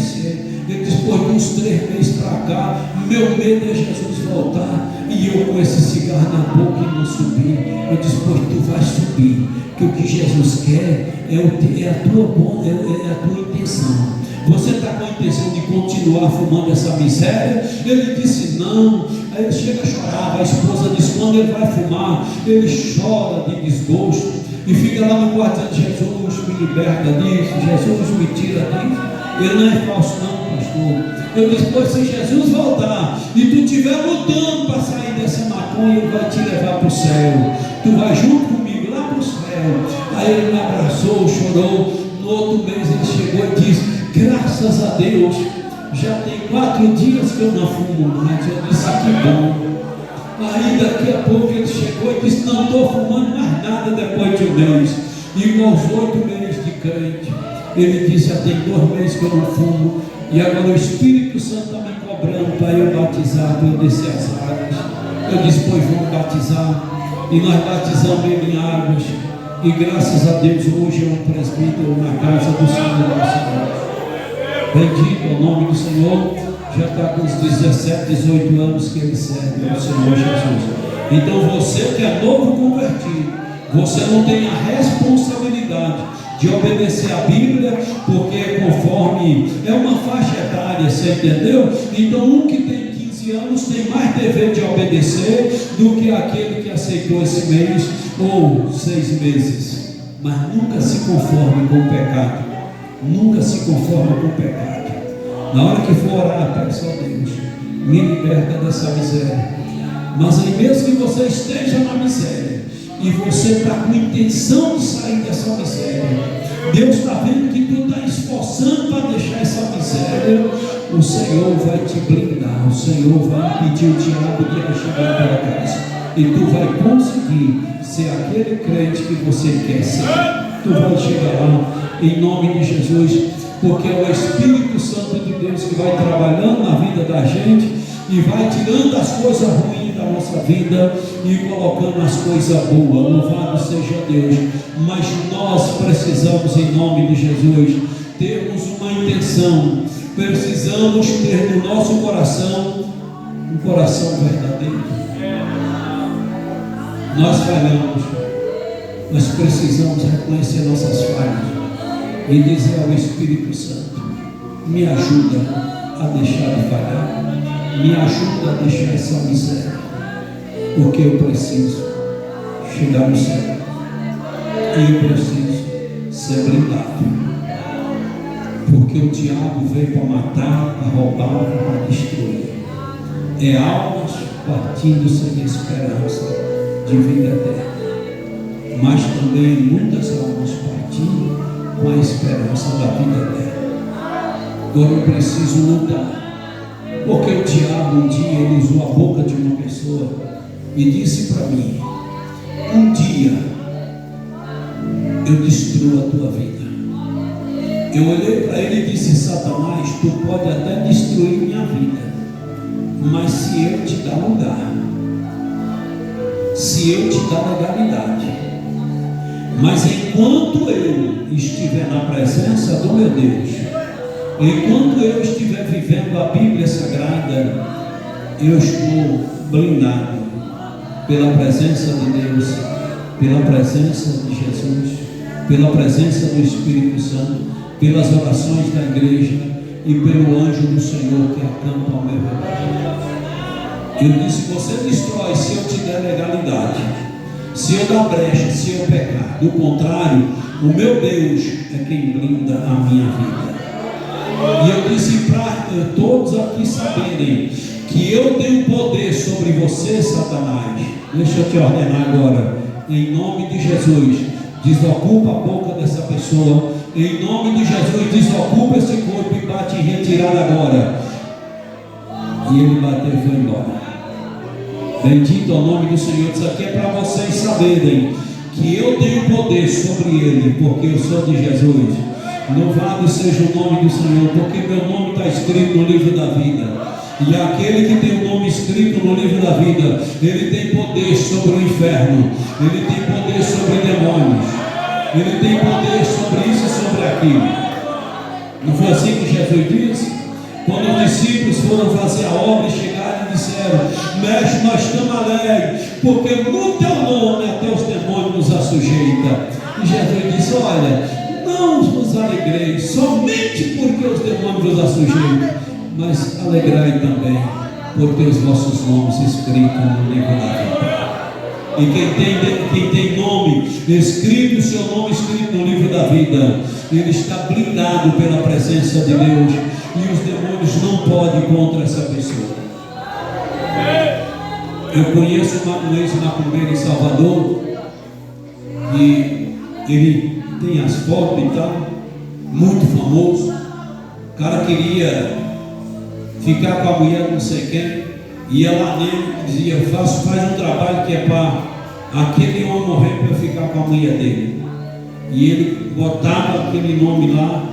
Ele disse: pois de uns 3 meses para cá, meu medo é Jesus voltar e eu com esse cigarro na boca e não subir. Eu disse: pois tu vai subir, que o que Jesus quer é a tua intenção. Você está com a intenção de continuar fumando essa miséria? Ele disse: não. Aí ele chega a chorar. A esposa disse: quando ele vai fumar, ele chora de desgosto e fica lá no quarto dizendo: Jesus, me liberta disso, Jesus, me tira disso. Ele não é falso não, pastor. Eu disse: pois se Jesus voltar e tu estiver lutando para sair dessa maconha, ele vai te levar para o céu. Tu vai junto comigo lá para o céu. Aí ele me abraçou, chorou. No outro mês ele chegou e disse: graças a Deus, já tem 4 dias que eu não fumo mais. Eu disse: que bom. Aí daqui a pouco ele chegou e disse: não estou fumando mais nada depois de 1 mês. E aos 8 meses de crente, ele disse: já tem 2 meses que eu não fumo, e agora o Espírito Santo está me cobrando para eu batizar, para eu descer as águas. Eu disse: pois vamos batizar. E nós batizamos ele em águas, e graças a Deus hoje é um presbítero na casa do Senhor nosso Deus. Bendito é o nome do Senhor. Já está com os 17, 18 anos que ele serve ao Senhor Jesus. Então você que é novo convertido, você não tem a responsabilidade de obedecer a Bíblia, porque conforme é uma faixa etária, você entendeu? Então um que tem 15 anos tem mais dever de obedecer do que aquele que aceitou esse mês ou 6 meses. Mas nunca se conforme com o pecado. Nunca se conforma com o pecado. Na hora que for orar, peça a Deus: me liberta dessa miséria. Mas aí mesmo que você esteja na miséria e você está com intenção de sair dessa miséria, Deus está vendo que tu está esforçando para deixar essa miséria, o Senhor vai te blindar. O Senhor vai impedir o diabo de chegar para casa, e tu vai conseguir ser aquele crente que você quer ser. Tu vai chegar lá, em nome de Jesus, porque é o Espírito Santo de Deus que vai trabalhando na vida da gente e vai tirando as coisas ruins da nossa vida e colocando as coisas boas. Louvado seja Deus. Mas nós precisamos, em nome de Jesus, termos uma intenção. Precisamos ter no nosso coração um coração verdadeiro. Nós falhamos, nós precisamos reconhecer nossas falhas e dizer ao Espírito Santo: me ajuda a deixar de falhar, me ajuda a deixar essa miséria, porque eu preciso chegar no céu e eu preciso ser blindado, porque o diabo veio para matar, para roubar, para destruir. É almas partindo sem esperança de vida eterna, mas também muitas almas partindo com a esperança da vida eterna. Agora eu preciso lutar, porque o diabo um dia ele usou a boca de uma pessoa e disse para mim: um dia eu destruo a tua vida. Eu olhei para ele e disse: Satanás, tu pode até destruir minha vida, mas se eu te dar lugar, se eu te dar legalidade, mas enquanto eu estiver na presença do meu Deus, enquanto eu estiver vivendo a Bíblia Sagrada, eu estou blindado pela presença de Deus, pela presença de Jesus, pela presença do Espírito Santo, pelas orações da igreja e pelo anjo do Senhor que acampa ao meu redor. Eu disse: você destrói se eu te der legalidade, se eu dar brecha, se eu pecar. Do contrário, o meu Deus é quem blinda a minha vida. E eu disse para todos aqui saberem que eu tenho poder sobre você, Satanás. Deixa eu te ordenar agora, em nome de Jesus, desocupa a boca dessa pessoa. Em nome de Jesus, desocupa esse corpo e bate em retirada agora. E ele bateu e foi embora. Bendito é o nome do Senhor. Isso aqui é para vocês saberem que eu tenho poder sobre ele, porque eu sou de Jesus. Louvado seja o nome do Senhor, porque meu nome está escrito no livro da vida. E aquele que tem o nome escrito no livro da vida, ele tem poder sobre o inferno, ele tem poder sobre demônios, ele tem poder sobre isso e sobre aquilo. Não foi assim que Jesus disse? Quando os discípulos foram fazer a obra e chegaram e disseram: mestre, nós estamos alegres, porque no teu nome até os demônios nos assujeitam. E Jesus disse: olha, não vos alegreis somente porque os demônios nos assujeitam, mas alegrai também por ter os vossos nomes escritos no livro da vida. E quem tem nome escrito, seu nome escrito no livro da vida, ele está blindado pela presença de Deus, e os demônios não podem contra essa pessoa. Eu conheço um ex-macumbeiro em Salvador, e ele tem as fotos e tal, muito famoso. O cara queria ficar com a mulher não sei quem, ia lá nele e dizia: faz um trabalho que é para aquele homem morrer para eu ficar com a mulher dele. E ele botava aquele nome lá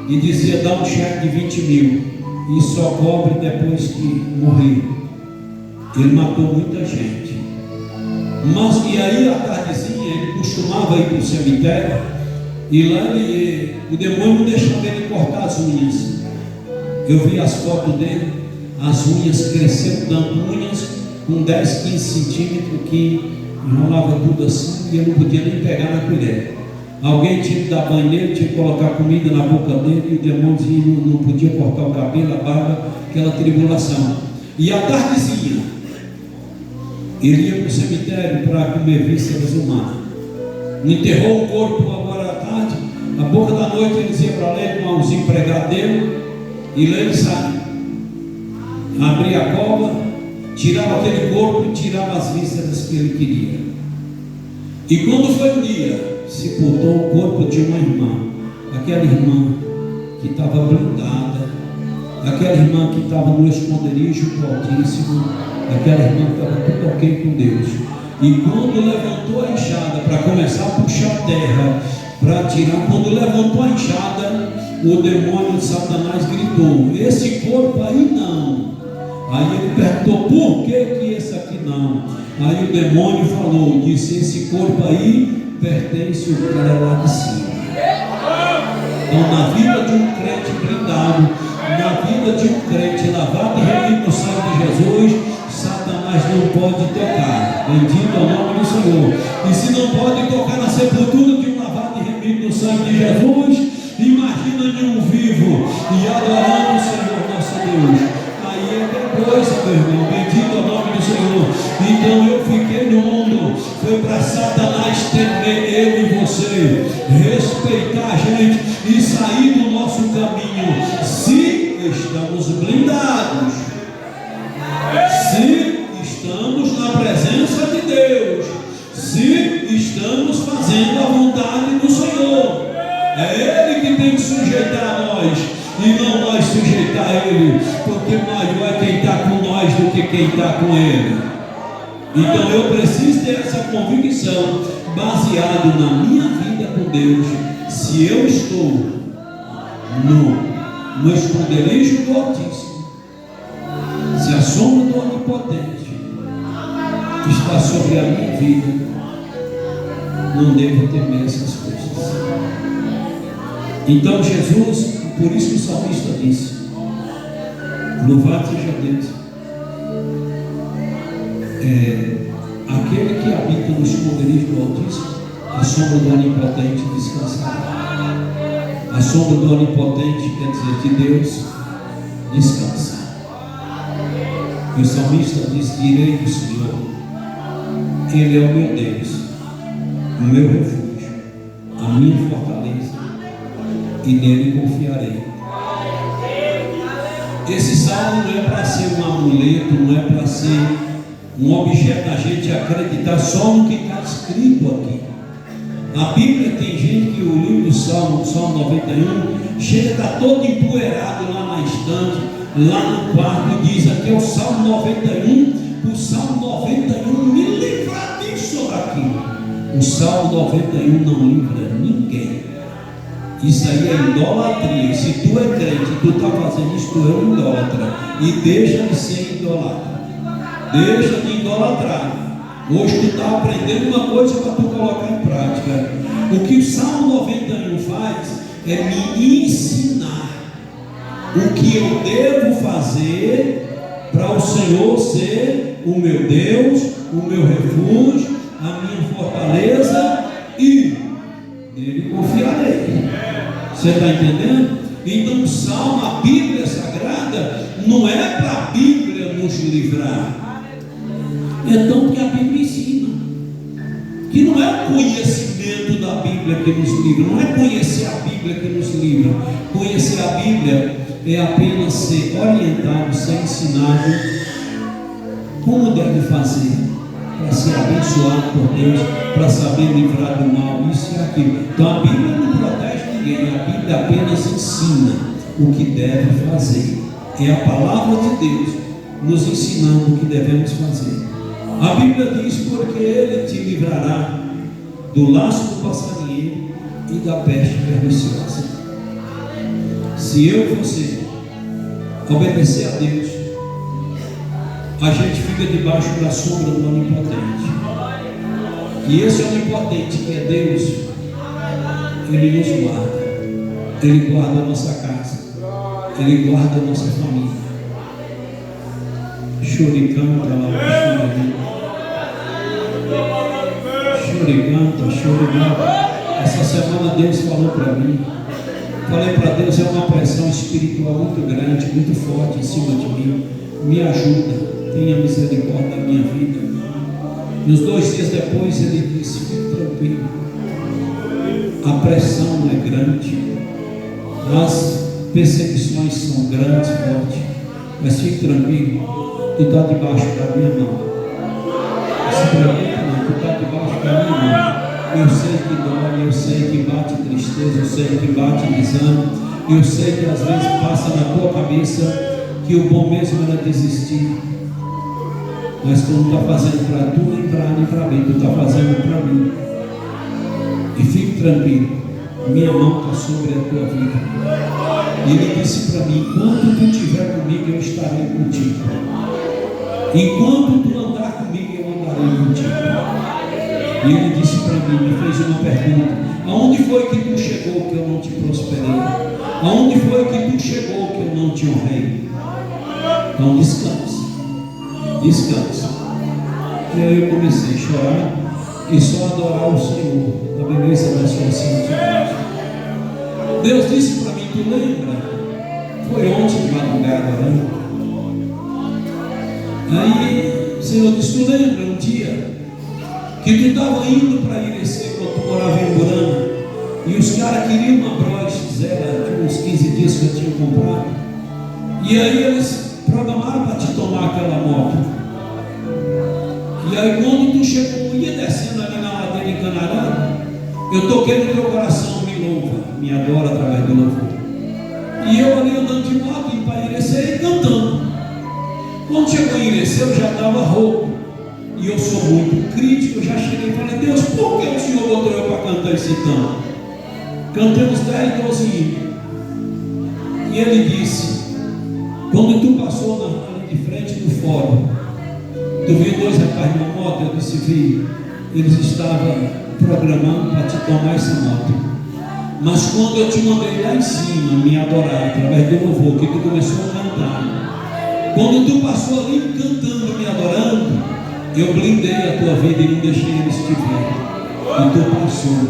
e dizia: dá um cheque de 20 mil e só cobre depois que morrer. Ele matou muita gente. Mas e aí à tardezinha ele costumava ir para o cemitério, e lá o demônio não deixava ele cortar as unhas. Eu vi as fotos dele, as unhas cresceram tanto, unhas com 10, 15 centímetros, que enrolava tudo assim e ele não podia nem pegar na colher. Alguém tinha que dar banho nele, tinha que colocar comida na boca dele, e o demônio não podia cortar o cabelo, a barba, aquela tribulação. E à tardezinha ele ia para o cemitério para comer vísceras humanas. Enterrou o corpo agora à tarde, à boca da noite eles iam para lá com os empregados dele, e lá ele saía, abria a cova, tirava aquele corpo e tirava as vísceras que ele queria. E quando foi um dia, sepultou o corpo de uma irmã, aquela irmã que estava blindada, aquela irmã que estava no esconderijo do Altíssimo, aquela irmã que estava tudo ok com Deus. E quando levantou a enxada para começar a puxar a terra, para tirar. Quando levantou a enxada, o demônio de Satanás gritou: esse corpo aí não. Aí ele perguntou: por que esse aqui não? Aí o demônio falou, disse: esse corpo aí pertence ao cara lá de cima. Então, na vida de um crente blindado, na vida de um crente lavado e remido no sangue de Jesus, Satanás não pode tocar. Bendito é o nome do Senhor. E se não pode tocar na sepultura de um lavado e remido no sangue de Jesus, imagina de um vivo e adorando o Senhor nosso Deus. Aí é outra coisa, meu irmão. Bendito é o nome do Senhor. Então eu fiquei no mundo. Foi para Satanás temer eu e você, respeitar a gente e sair do nosso caminho. Se estamos blindados, se estamos na presença de Deus, se estamos fazendo a vontade do Senhor, é Ele que tem que sujeitar a nós e não nós sujeitar a Ele, porque maior é quem está com nós do que quem está com Ele. Então eu preciso ter essa convicção, baseado na minha vida com Deus. Se eu estou no esconderijo do Altíssimo, se a sombra do Onipotente está sobre a minha vida, não devo temer essas coisas. Então Jesus, por isso que o salmista disse: louvado seja Deus, aquele que habita no esconderijo do Altíssimo, a sombra do Onipotente descansará. A sombra do Onipotente quer dizer que Deus descansa. E o salmista diz: direi do Senhor, Ele é o meu Deus, o meu refúgio, a minha fortaleza, e nele confiarei. Esse salmo não é para ser um amuleto, não é para ser um objeto da gente acreditar só no que está escrito aqui. A Bíblia, tem gente que o livro do Salmo 91, chega a estar todo empoeirado lá na estante, lá no quarto, e diz: aqui é o Salmo 91, o Salmo 91 me livra disso aqui. O Salmo 91 não livra ninguém. Isso aí é idolatria. Se tu é crente e tu está fazendo isso, tu é um idólatra. E deixa de ser idólatra. Deixa de idolatrar. Hoje tu está aprendendo uma coisa para tu colocar em prática. O que o Salmo 91 faz é me ensinar o que eu devo fazer para o Senhor ser o meu Deus, o meu refúgio, a minha fortaleza, e nele confiarei. Você está entendendo? Então o Salmo, a Bíblia Sagrada, não é para a Bíblia nos livrar. Então, porque a Bíblia ensina que não é o conhecimento da Bíblia que nos livra, não é conhecer a Bíblia que nos livra. Conhecer a Bíblia é apenas ser orientado, ser ensinado como deve fazer para ser abençoado por Deus, para saber livrar do mal, isso e aquilo. Então a Bíblia não protege ninguém, a Bíblia apenas ensina o que deve fazer. É a palavra de Deus nos ensinando o que devemos fazer. A Bíblia diz: porque Ele te livrará do laço do passarinheiro e da peste perniciosa. Se eu e você obedecer a Deus, a gente fica debaixo da sombra do Onipotente. E esse Onipotente, que é Deus, Ele nos guarda. Ele guarda a nossa casa, Ele guarda a nossa família. Choricanta, choricanta. Essa semana Deus falou para mim. Falei para Deus: é uma pressão espiritual muito grande, muito forte em cima de mim. Me ajuda, tenha misericórdia da minha vida. E uns 2 dias depois Ele disse: fique tranquilo, a pressão não é grande, as perseguições são grandes, fortes, mas fique tranquilo. Tu está debaixo da minha mão. Não se preocupe não, tu está debaixo da minha mão. Eu sei que dói, eu sei que bate tristeza, eu sei que bate desânimo, eu sei que às vezes passa na tua cabeça que o bom mesmo era desistir. Mas tu não está fazendo para tu, nem para mim, tu está fazendo para mim. E fique tranquilo, minha mão está sobre a tua vida. E ele disse para mim: enquanto tu estiver comigo, eu estarei contigo. Enquanto tu andar comigo, eu andarei contigo. E ele disse para mim, me fez uma pergunta: aonde foi que tu chegou que eu não te prosperei? Aonde foi que tu chegou que eu não te honrei? Então descansa, descansa. E aí eu comecei a chorar e só adorar o Senhor, a beleza da sua santidade. Deus disse para mim: tu lembra? Foi ontem de madrugada, né? Aí o Senhor disse: tu lembra um dia que tu estava indo para Irecê quando tu morava em Burana, e os caras queriam uma Bros zero, tinha uns 15 dias que eu tinha comprado, e aí eles programaram para te tomar aquela moto. E aí quando tu chegou, ia descendo ali na ladeira em Canarana, eu toquei no teu coração: me louva, me adora através do louvor. E eu ali andando de moto, indo para Irecê e cantando. Quando chegou em Irecê, eu já estava rouco. E eu sou muito crítico, eu já cheguei e falei: Deus, por que o Senhor botou eu para cantar esse tanto? Cantei uns 10, 12 hinos. E ele disse: quando tu passou na de frente do fórum, tu viu dois rapazes numa moto? Eu disse: vi. Eles estavam programando para te tomar essa moto. Mas quando eu te mandei lá em cima me adorar através do louvor, que tu começou a cantar, quando tu passou ali cantando, me adorando, eu blindei a tua vida e não deixei eles te ver. E tu passou.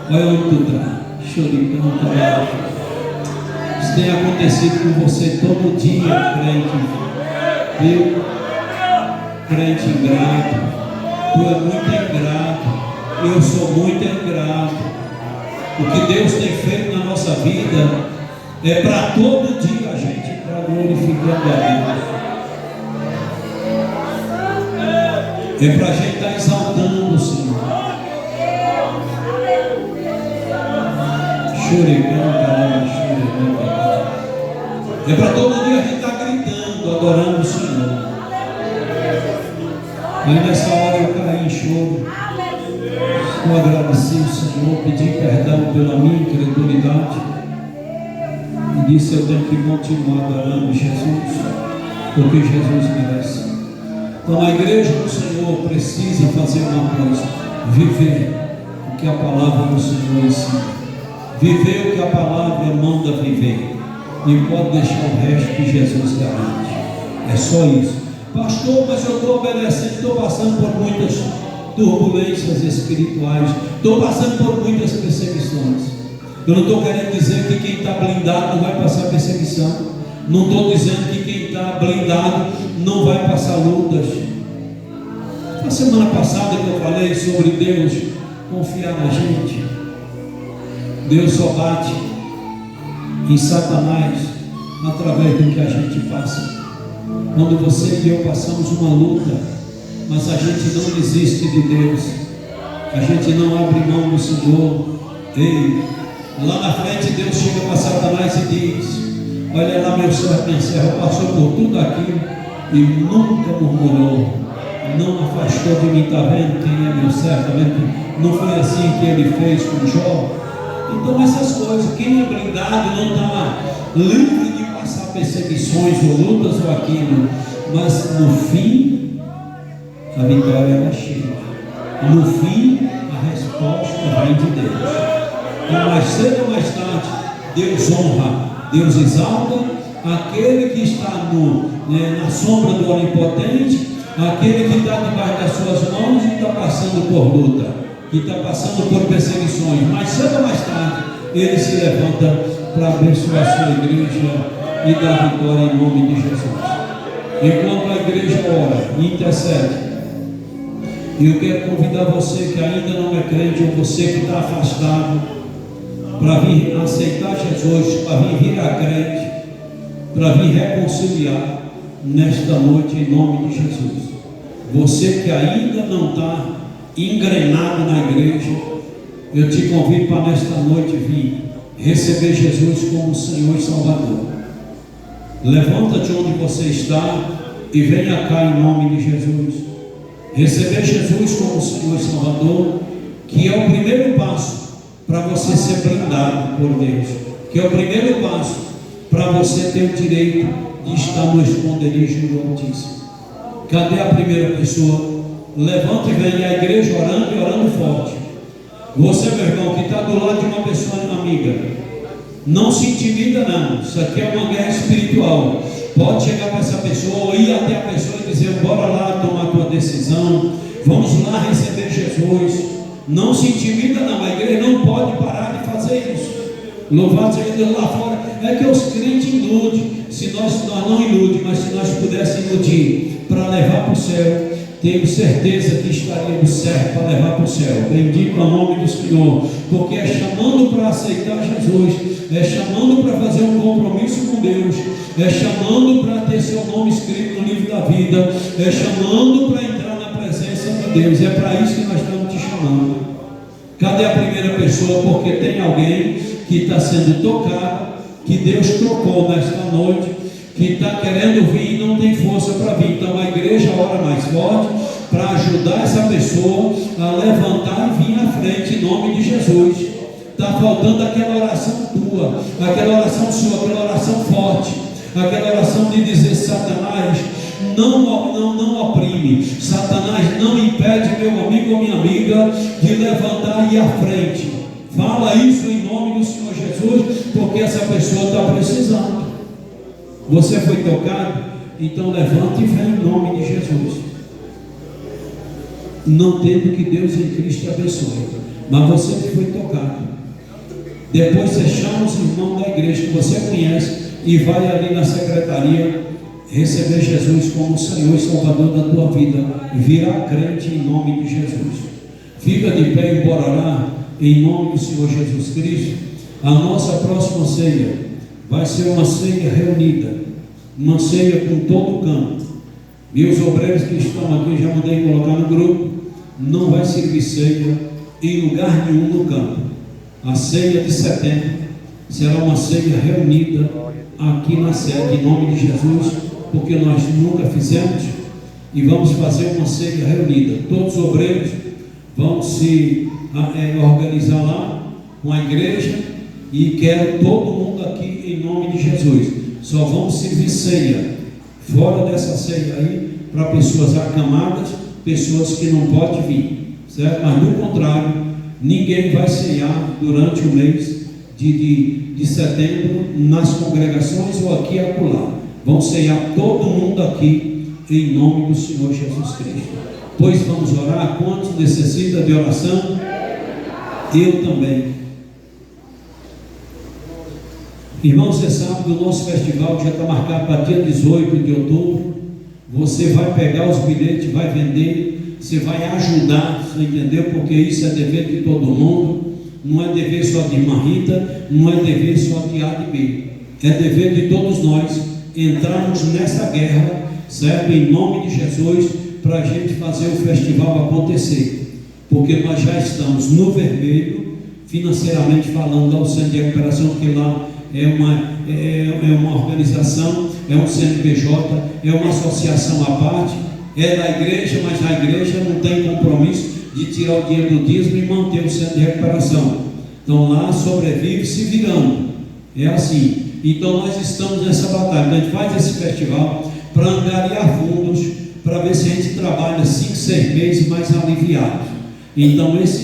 Olha onde tu está. Choricão, tá. Isso tem acontecido com você todo dia, crente. Viu? Crente ingrato. Tu é muito ingrato. Eu sou muito ingrato. O que Deus tem feito na nossa vida é para todo dia a gente estar glorificando a Deus. É para a gente estar exaltando o Senhor. É para todo dia a gente estar gritando, adorando o Senhor. Aí nessa hora eu caí em choro. Eu agradeci o Senhor, pedi perdão pela minha incredulidade e disse: eu tenho que continuar adorando Jesus, porque Jesus merece. Então a igreja do Senhor precisa fazer uma coisa: viver o que a palavra do Senhor ensina, viver o que a palavra manda viver, e pode deixar o resto que Jesus garante. É só isso. Pastor, mas eu estou obedecendo, estou passando por muitas turbulências espirituais, estou passando por muitas perseguições. Eu não estou querendo dizer que quem está blindado não vai passar perseguição. Não estou dizendo que quem está blindado não vai passar lutas. Na semana passada que eu falei sobre Deus confiar na gente, Deus só bate em Satanás através do que a gente passa. Quando você e eu passamos uma luta, mas a gente não desiste de Deus, a gente não abre mão do Senhor. Ei, lá na frente Deus chega para Satanás e diz: olha lá, meu servo passou por tudo aquilo e nunca murmurou, não afastou de mim. Está vendo quem é meu servo? Está vendo? Não foi assim que ele fez com Jó? Então essas coisas, quem é blindado não está livre de passar perseguições ou lutas ou aquilo, mas no fim a vitória é chega. No fim a resposta vem de Deus. Então mais cedo ou mais tarde Deus honra, Deus exalta aquele que está na sombra do Onipotente, aquele que está debaixo das suas mãos e está passando por luta, que está passando por perseguições. Mais cedo ou mais tarde ele se levanta para abençoar a sua igreja e dar vitória em nome de Jesus. Enquanto a igreja ora e intercede, eu quero convidar você que ainda não é crente, ou você que está afastado, para vir aceitar Jesus, para vir virar crente, para vir reconciliar nesta noite em nome de Jesus. Você que ainda não está engrenado na igreja, eu te convido para nesta noite vir receber Jesus como Senhor e Salvador. Levanta-te onde você está e venha cá em nome de Jesus. Receber Jesus como Senhor e Salvador, que é o primeiro passo para você ser blindado por Deus, que é o primeiro passo para você ter o direito de estar no esconderijo do Altíssimo. Cadê a primeira pessoa? Levante e venha à igreja orando e orando forte. Você, meu irmão, que está do lado de uma pessoa amiga, não se intimida não, isso aqui é uma guerra espiritual. Pode chegar para essa pessoa, ou ir até a pessoa e dizer: bora lá tomar a tua decisão, vamos lá receber Jesus. Não se intimida não, a igreja não pode parar de fazer isso. Louvado seja Deus. Lá fora é que os crentes iludem, se nós não iludem, mas se nós pudéssemos iludir para levar para o céu, tenho certeza que estaríamos certos para levar para o céu. Bendito o nome do Senhor, porque é chamando para aceitar Jesus, é chamando para fazer um compromisso com Deus, é chamando para ter seu nome escrito no livro da vida, é chamando para entrar na presença de Deus. É para isso que nós estamos te chamando. Cadê a primeira pessoa? Porque tem alguém que está sendo tocado, que Deus trocou nesta noite, que está querendo vir e não tem força para vir. Então a igreja ora mais forte para ajudar essa pessoa a levantar e vir à frente em nome de Jesus. Está faltando aquela oração tua, aquela oração sua, aquela oração forte, aquela oração de dizer: Satanás não oprime, Satanás não impede meu amigo ou minha amiga de levantar e ir à frente. Fala isso em nome do Senhor Jesus, porque essa pessoa está precisando. Você foi tocado? Então levante e vem em nome de Jesus. Não tendo que Deus em Cristo te abençoe, mas você que foi tocado, depois você chama os irmãos da igreja que você conhece e vai ali na secretaria receber Jesus como Senhor e Salvador da tua vida e virar crente em nome de Jesus. Fica de pé e bora orar em nome do Senhor Jesus Cristo. A nossa próxima ceia vai ser uma ceia reunida, uma ceia com todo o campo. E os obreiros que estão aqui, já mandei colocar no grupo, não vai servir ceia em lugar nenhum no campo. A ceia de setembro será uma ceia reunida aqui na sede, em nome de Jesus, porque nós nunca fizemos, e vamos fazer uma ceia reunida. Todos os obreiros vão se organizar lá com a igreja, e quero todo mundo aqui em nome de Jesus. Só vamos servir ceia fora dessa ceia aí para pessoas acamadas, pessoas que não podem vir, certo? Mas no contrário, ninguém vai ceiar durante o mês de setembro nas congregações ou aqui e acolá. Vão ceiar todo mundo aqui em nome do Senhor Jesus Cristo. Pois vamos orar. Quantos necessitam de oração? Eu também. Irmão, você sabe que o nosso festival já está marcado para dia 18 de outubro. Você vai pegar os bilhetes, vai vender, você vai ajudar, você entendeu? Porque isso é dever de todo mundo, não é dever só de irmã Rita, não é dever só de A e B, é dever de todos nós entrarmos nessa guerra, certo? Em nome de Jesus, para a gente fazer o festival acontecer, porque nós já estamos no vermelho, financeiramente falando, ao centro de recuperação, que lá é uma organização, é um CNPJ, é uma associação à parte, é da igreja, mas a igreja não tem compromisso de tirar o dinheiro do dízimo e manter o centro de recuperação. Então lá sobrevive se virando, é assim. Então nós estamos nessa batalha. Então a gente faz esse festival para angariar fundos, para ver se a gente trabalha 5, 6 meses mais aliviados. Então esse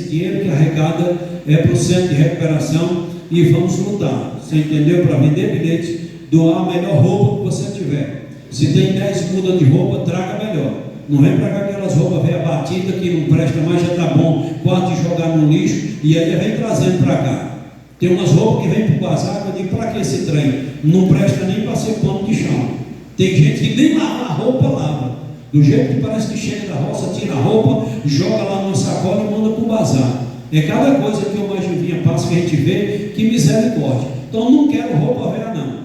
dinheiro que arrecada é para o centro de recuperação e vamos lutar, você entendeu? Para vender bilhetes, doar a melhor roupa que você tiver. Se tem 10 mudas de roupa, traga melhor. Não vem para cá aquelas roupas velhas batidas que não presta mais, já está bom, pode jogar no lixo e aí vem trazendo para cá. Tem umas roupas que vem para o bazar, eu digo: para que esse trem? Não presta nem para ser pano de chão. Tem gente que nem lava a roupa, lava. Do jeito que parece que chega da roça, tira a roupa, joga lá numa sacola e manda para o bazar. É cada coisa que o Majuvinha passa que a gente vê, que misericórdia. Então não quero roupa velha não.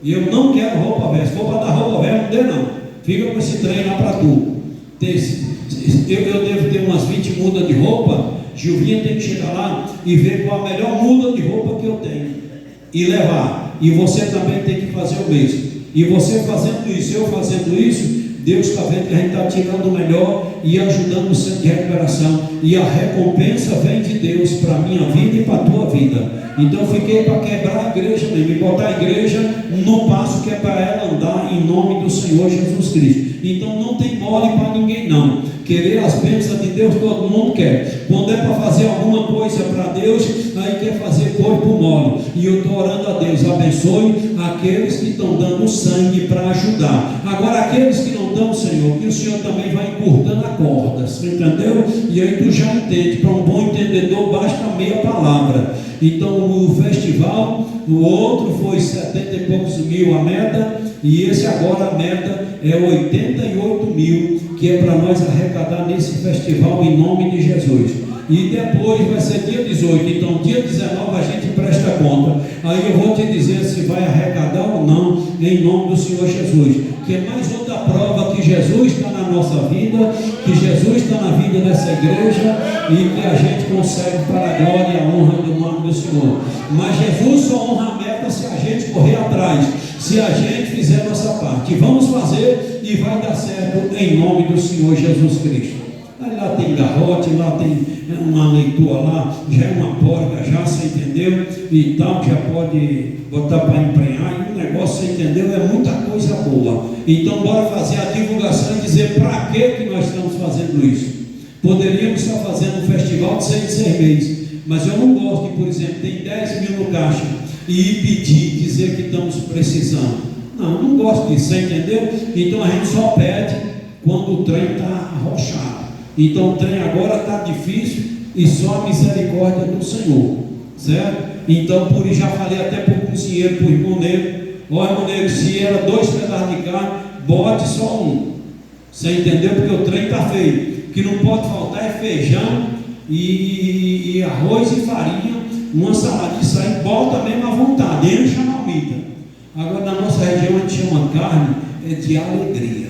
E eu não quero roupa velha. Se for para dar roupa velha, não dê não. Fica com esse trem lá para tu. Eu devo ter umas 20 mudas de roupa. Gilvinha tem que chegar lá e ver qual a melhor muda de roupa que eu tenho e levar. E você também tem que fazer o mesmo. E você fazendo isso, eu fazendo isso, Deus está vendo que a gente está tirando o melhor e ajudando o centro de recuperação, e a recompensa vem de Deus para a minha vida e para a tua vida. Então eu fiquei para quebrar a igreja mesmo, e botar a igreja no passo que é para ela andar em nome do Senhor Jesus Cristo. Então não tem mole para ninguém não. Querer as bênçãos de Deus todo mundo quer. Quando é para fazer alguma coisa para Deus, aí quer fazer corpo mole. E eu estou orando a Deus, abençoe aqueles que estão dando sangue para ajudar. Agora aqueles que não dão, Senhor, que o Senhor também vai encurtando a corda, você entendeu? E aí tu já entende. Para um bom entendedor basta meia palavra. Então o festival, o outro foi 70 e poucos mil a meta, e esse agora a meta é 88 mil, que é para nós arrecadar nesse festival em nome de Jesus. E depois vai ser dia 18, então dia 19 a gente presta conta. Aí eu vou te dizer se vai arrecadar ou não, em nome do Senhor Jesus. Que é mais outra prova que Jesus está na nossa vida, que Jesus está na vida dessa igreja, e que a gente consegue para a glória e a honra do nome do Senhor. Mas Jesus só honra a meta se a gente correr atrás, se a gente fizer a nossa parte. Vamos fazer e vai dar certo em nome do Senhor Jesus Cristo. Aí lá tem garrote, lá tem uma leitura lá, já é uma porca, já você entendeu? E tal, já pode botar para emprenhar, e o negócio, você entendeu? É muita coisa boa. Então bora fazer a divulgação e dizer para que nós estamos fazendo isso. Poderíamos estar fazendo um festival de 6 meses, mas eu não gosto de, por exemplo, tem 10 mil no caixa e pedir, dizer que estamos precisando. Não gosto disso, você entendeu? Então a gente só pede quando o trem está arrochado. Então o trem agora está difícil e só a misericórdia do Senhor, certo? Então por isso já falei até para o cozinheiro, para o irmão negro: ó irmão negro, se era 2 pedaços de carne, bote só um. Você entendeu? Porque o trem está feio. O que não pode faltar é feijão e arroz e farinha, uma saladinha, isso aí bota mesmo à vontade, enche a marmita. Agora na nossa região a gente chama carne de alegria.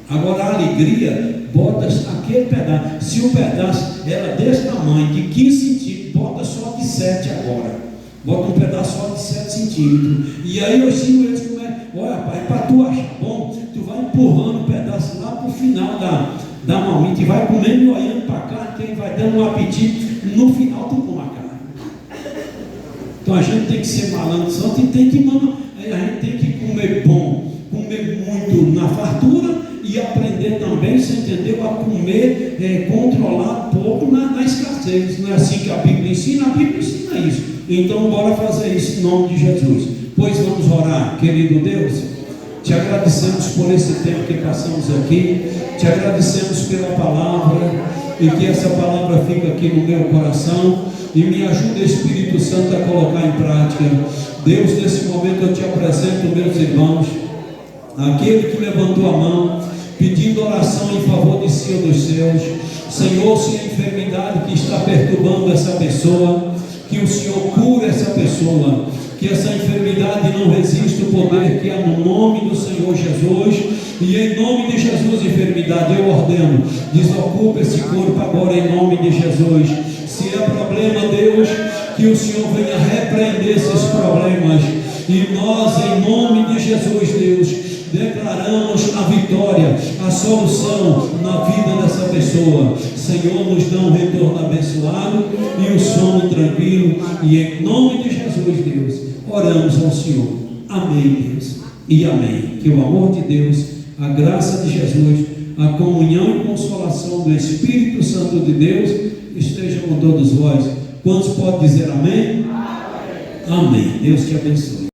Agora a alegria, bota aquele pedaço. Se o pedaço era desse tamanho, de 15 centímetros, bota só de 7 agora. Bota um pedaço só de 7 centímetros. E aí eu ensino eles como é. Olha, rapaz, para tu achar bom, tu vai empurrando o pedaço lá para o final da marmita e vai comendo e olhando para cá, que vai dando um apetite. No final tu come a carne. Então a gente tem que ser malandro santo e tem que, a gente tem que comer bom, comer muito na fartura. E aprender também, você entendeu, a comer, controlar pouco na escassez. Não é assim que a Bíblia ensina? A Bíblia ensina isso. Então bora fazer isso em nome de Jesus. Pois vamos orar. Querido Deus, te agradecemos por esse tempo que passamos aqui, te agradecemos pela palavra, e que essa palavra fique aqui no meu coração, e me ajuda, Espírito Santo, a colocar em prática. Deus, nesse momento eu te apresento meus irmãos, aquele que levantou a mão, pedindo oração em favor de si ou dos seus. Senhor, se a enfermidade que está perturbando essa pessoa, que o Senhor cure essa pessoa, que essa enfermidade não resista o poder que há no nome do Senhor Jesus, e em nome de Jesus, enfermidade, eu ordeno, desocupa esse corpo agora em nome de Jesus. Se é problema, Deus, que o Senhor venha repreender esses problemas, e nós em nome de Jesus, Deus, declaramos a vitória, a solução na vida dessa pessoa. Senhor, nos dá um retorno abençoado e um sono tranquilo, e em nome de Jesus, Deus, oramos ao Senhor. Amém, Deus, e amém. Que o amor de Deus, a graça de Jesus, a comunhão e consolação do Espírito Santo de Deus esteja com todos vós. Quantos podem dizer amém? Amém. Deus te abençoe.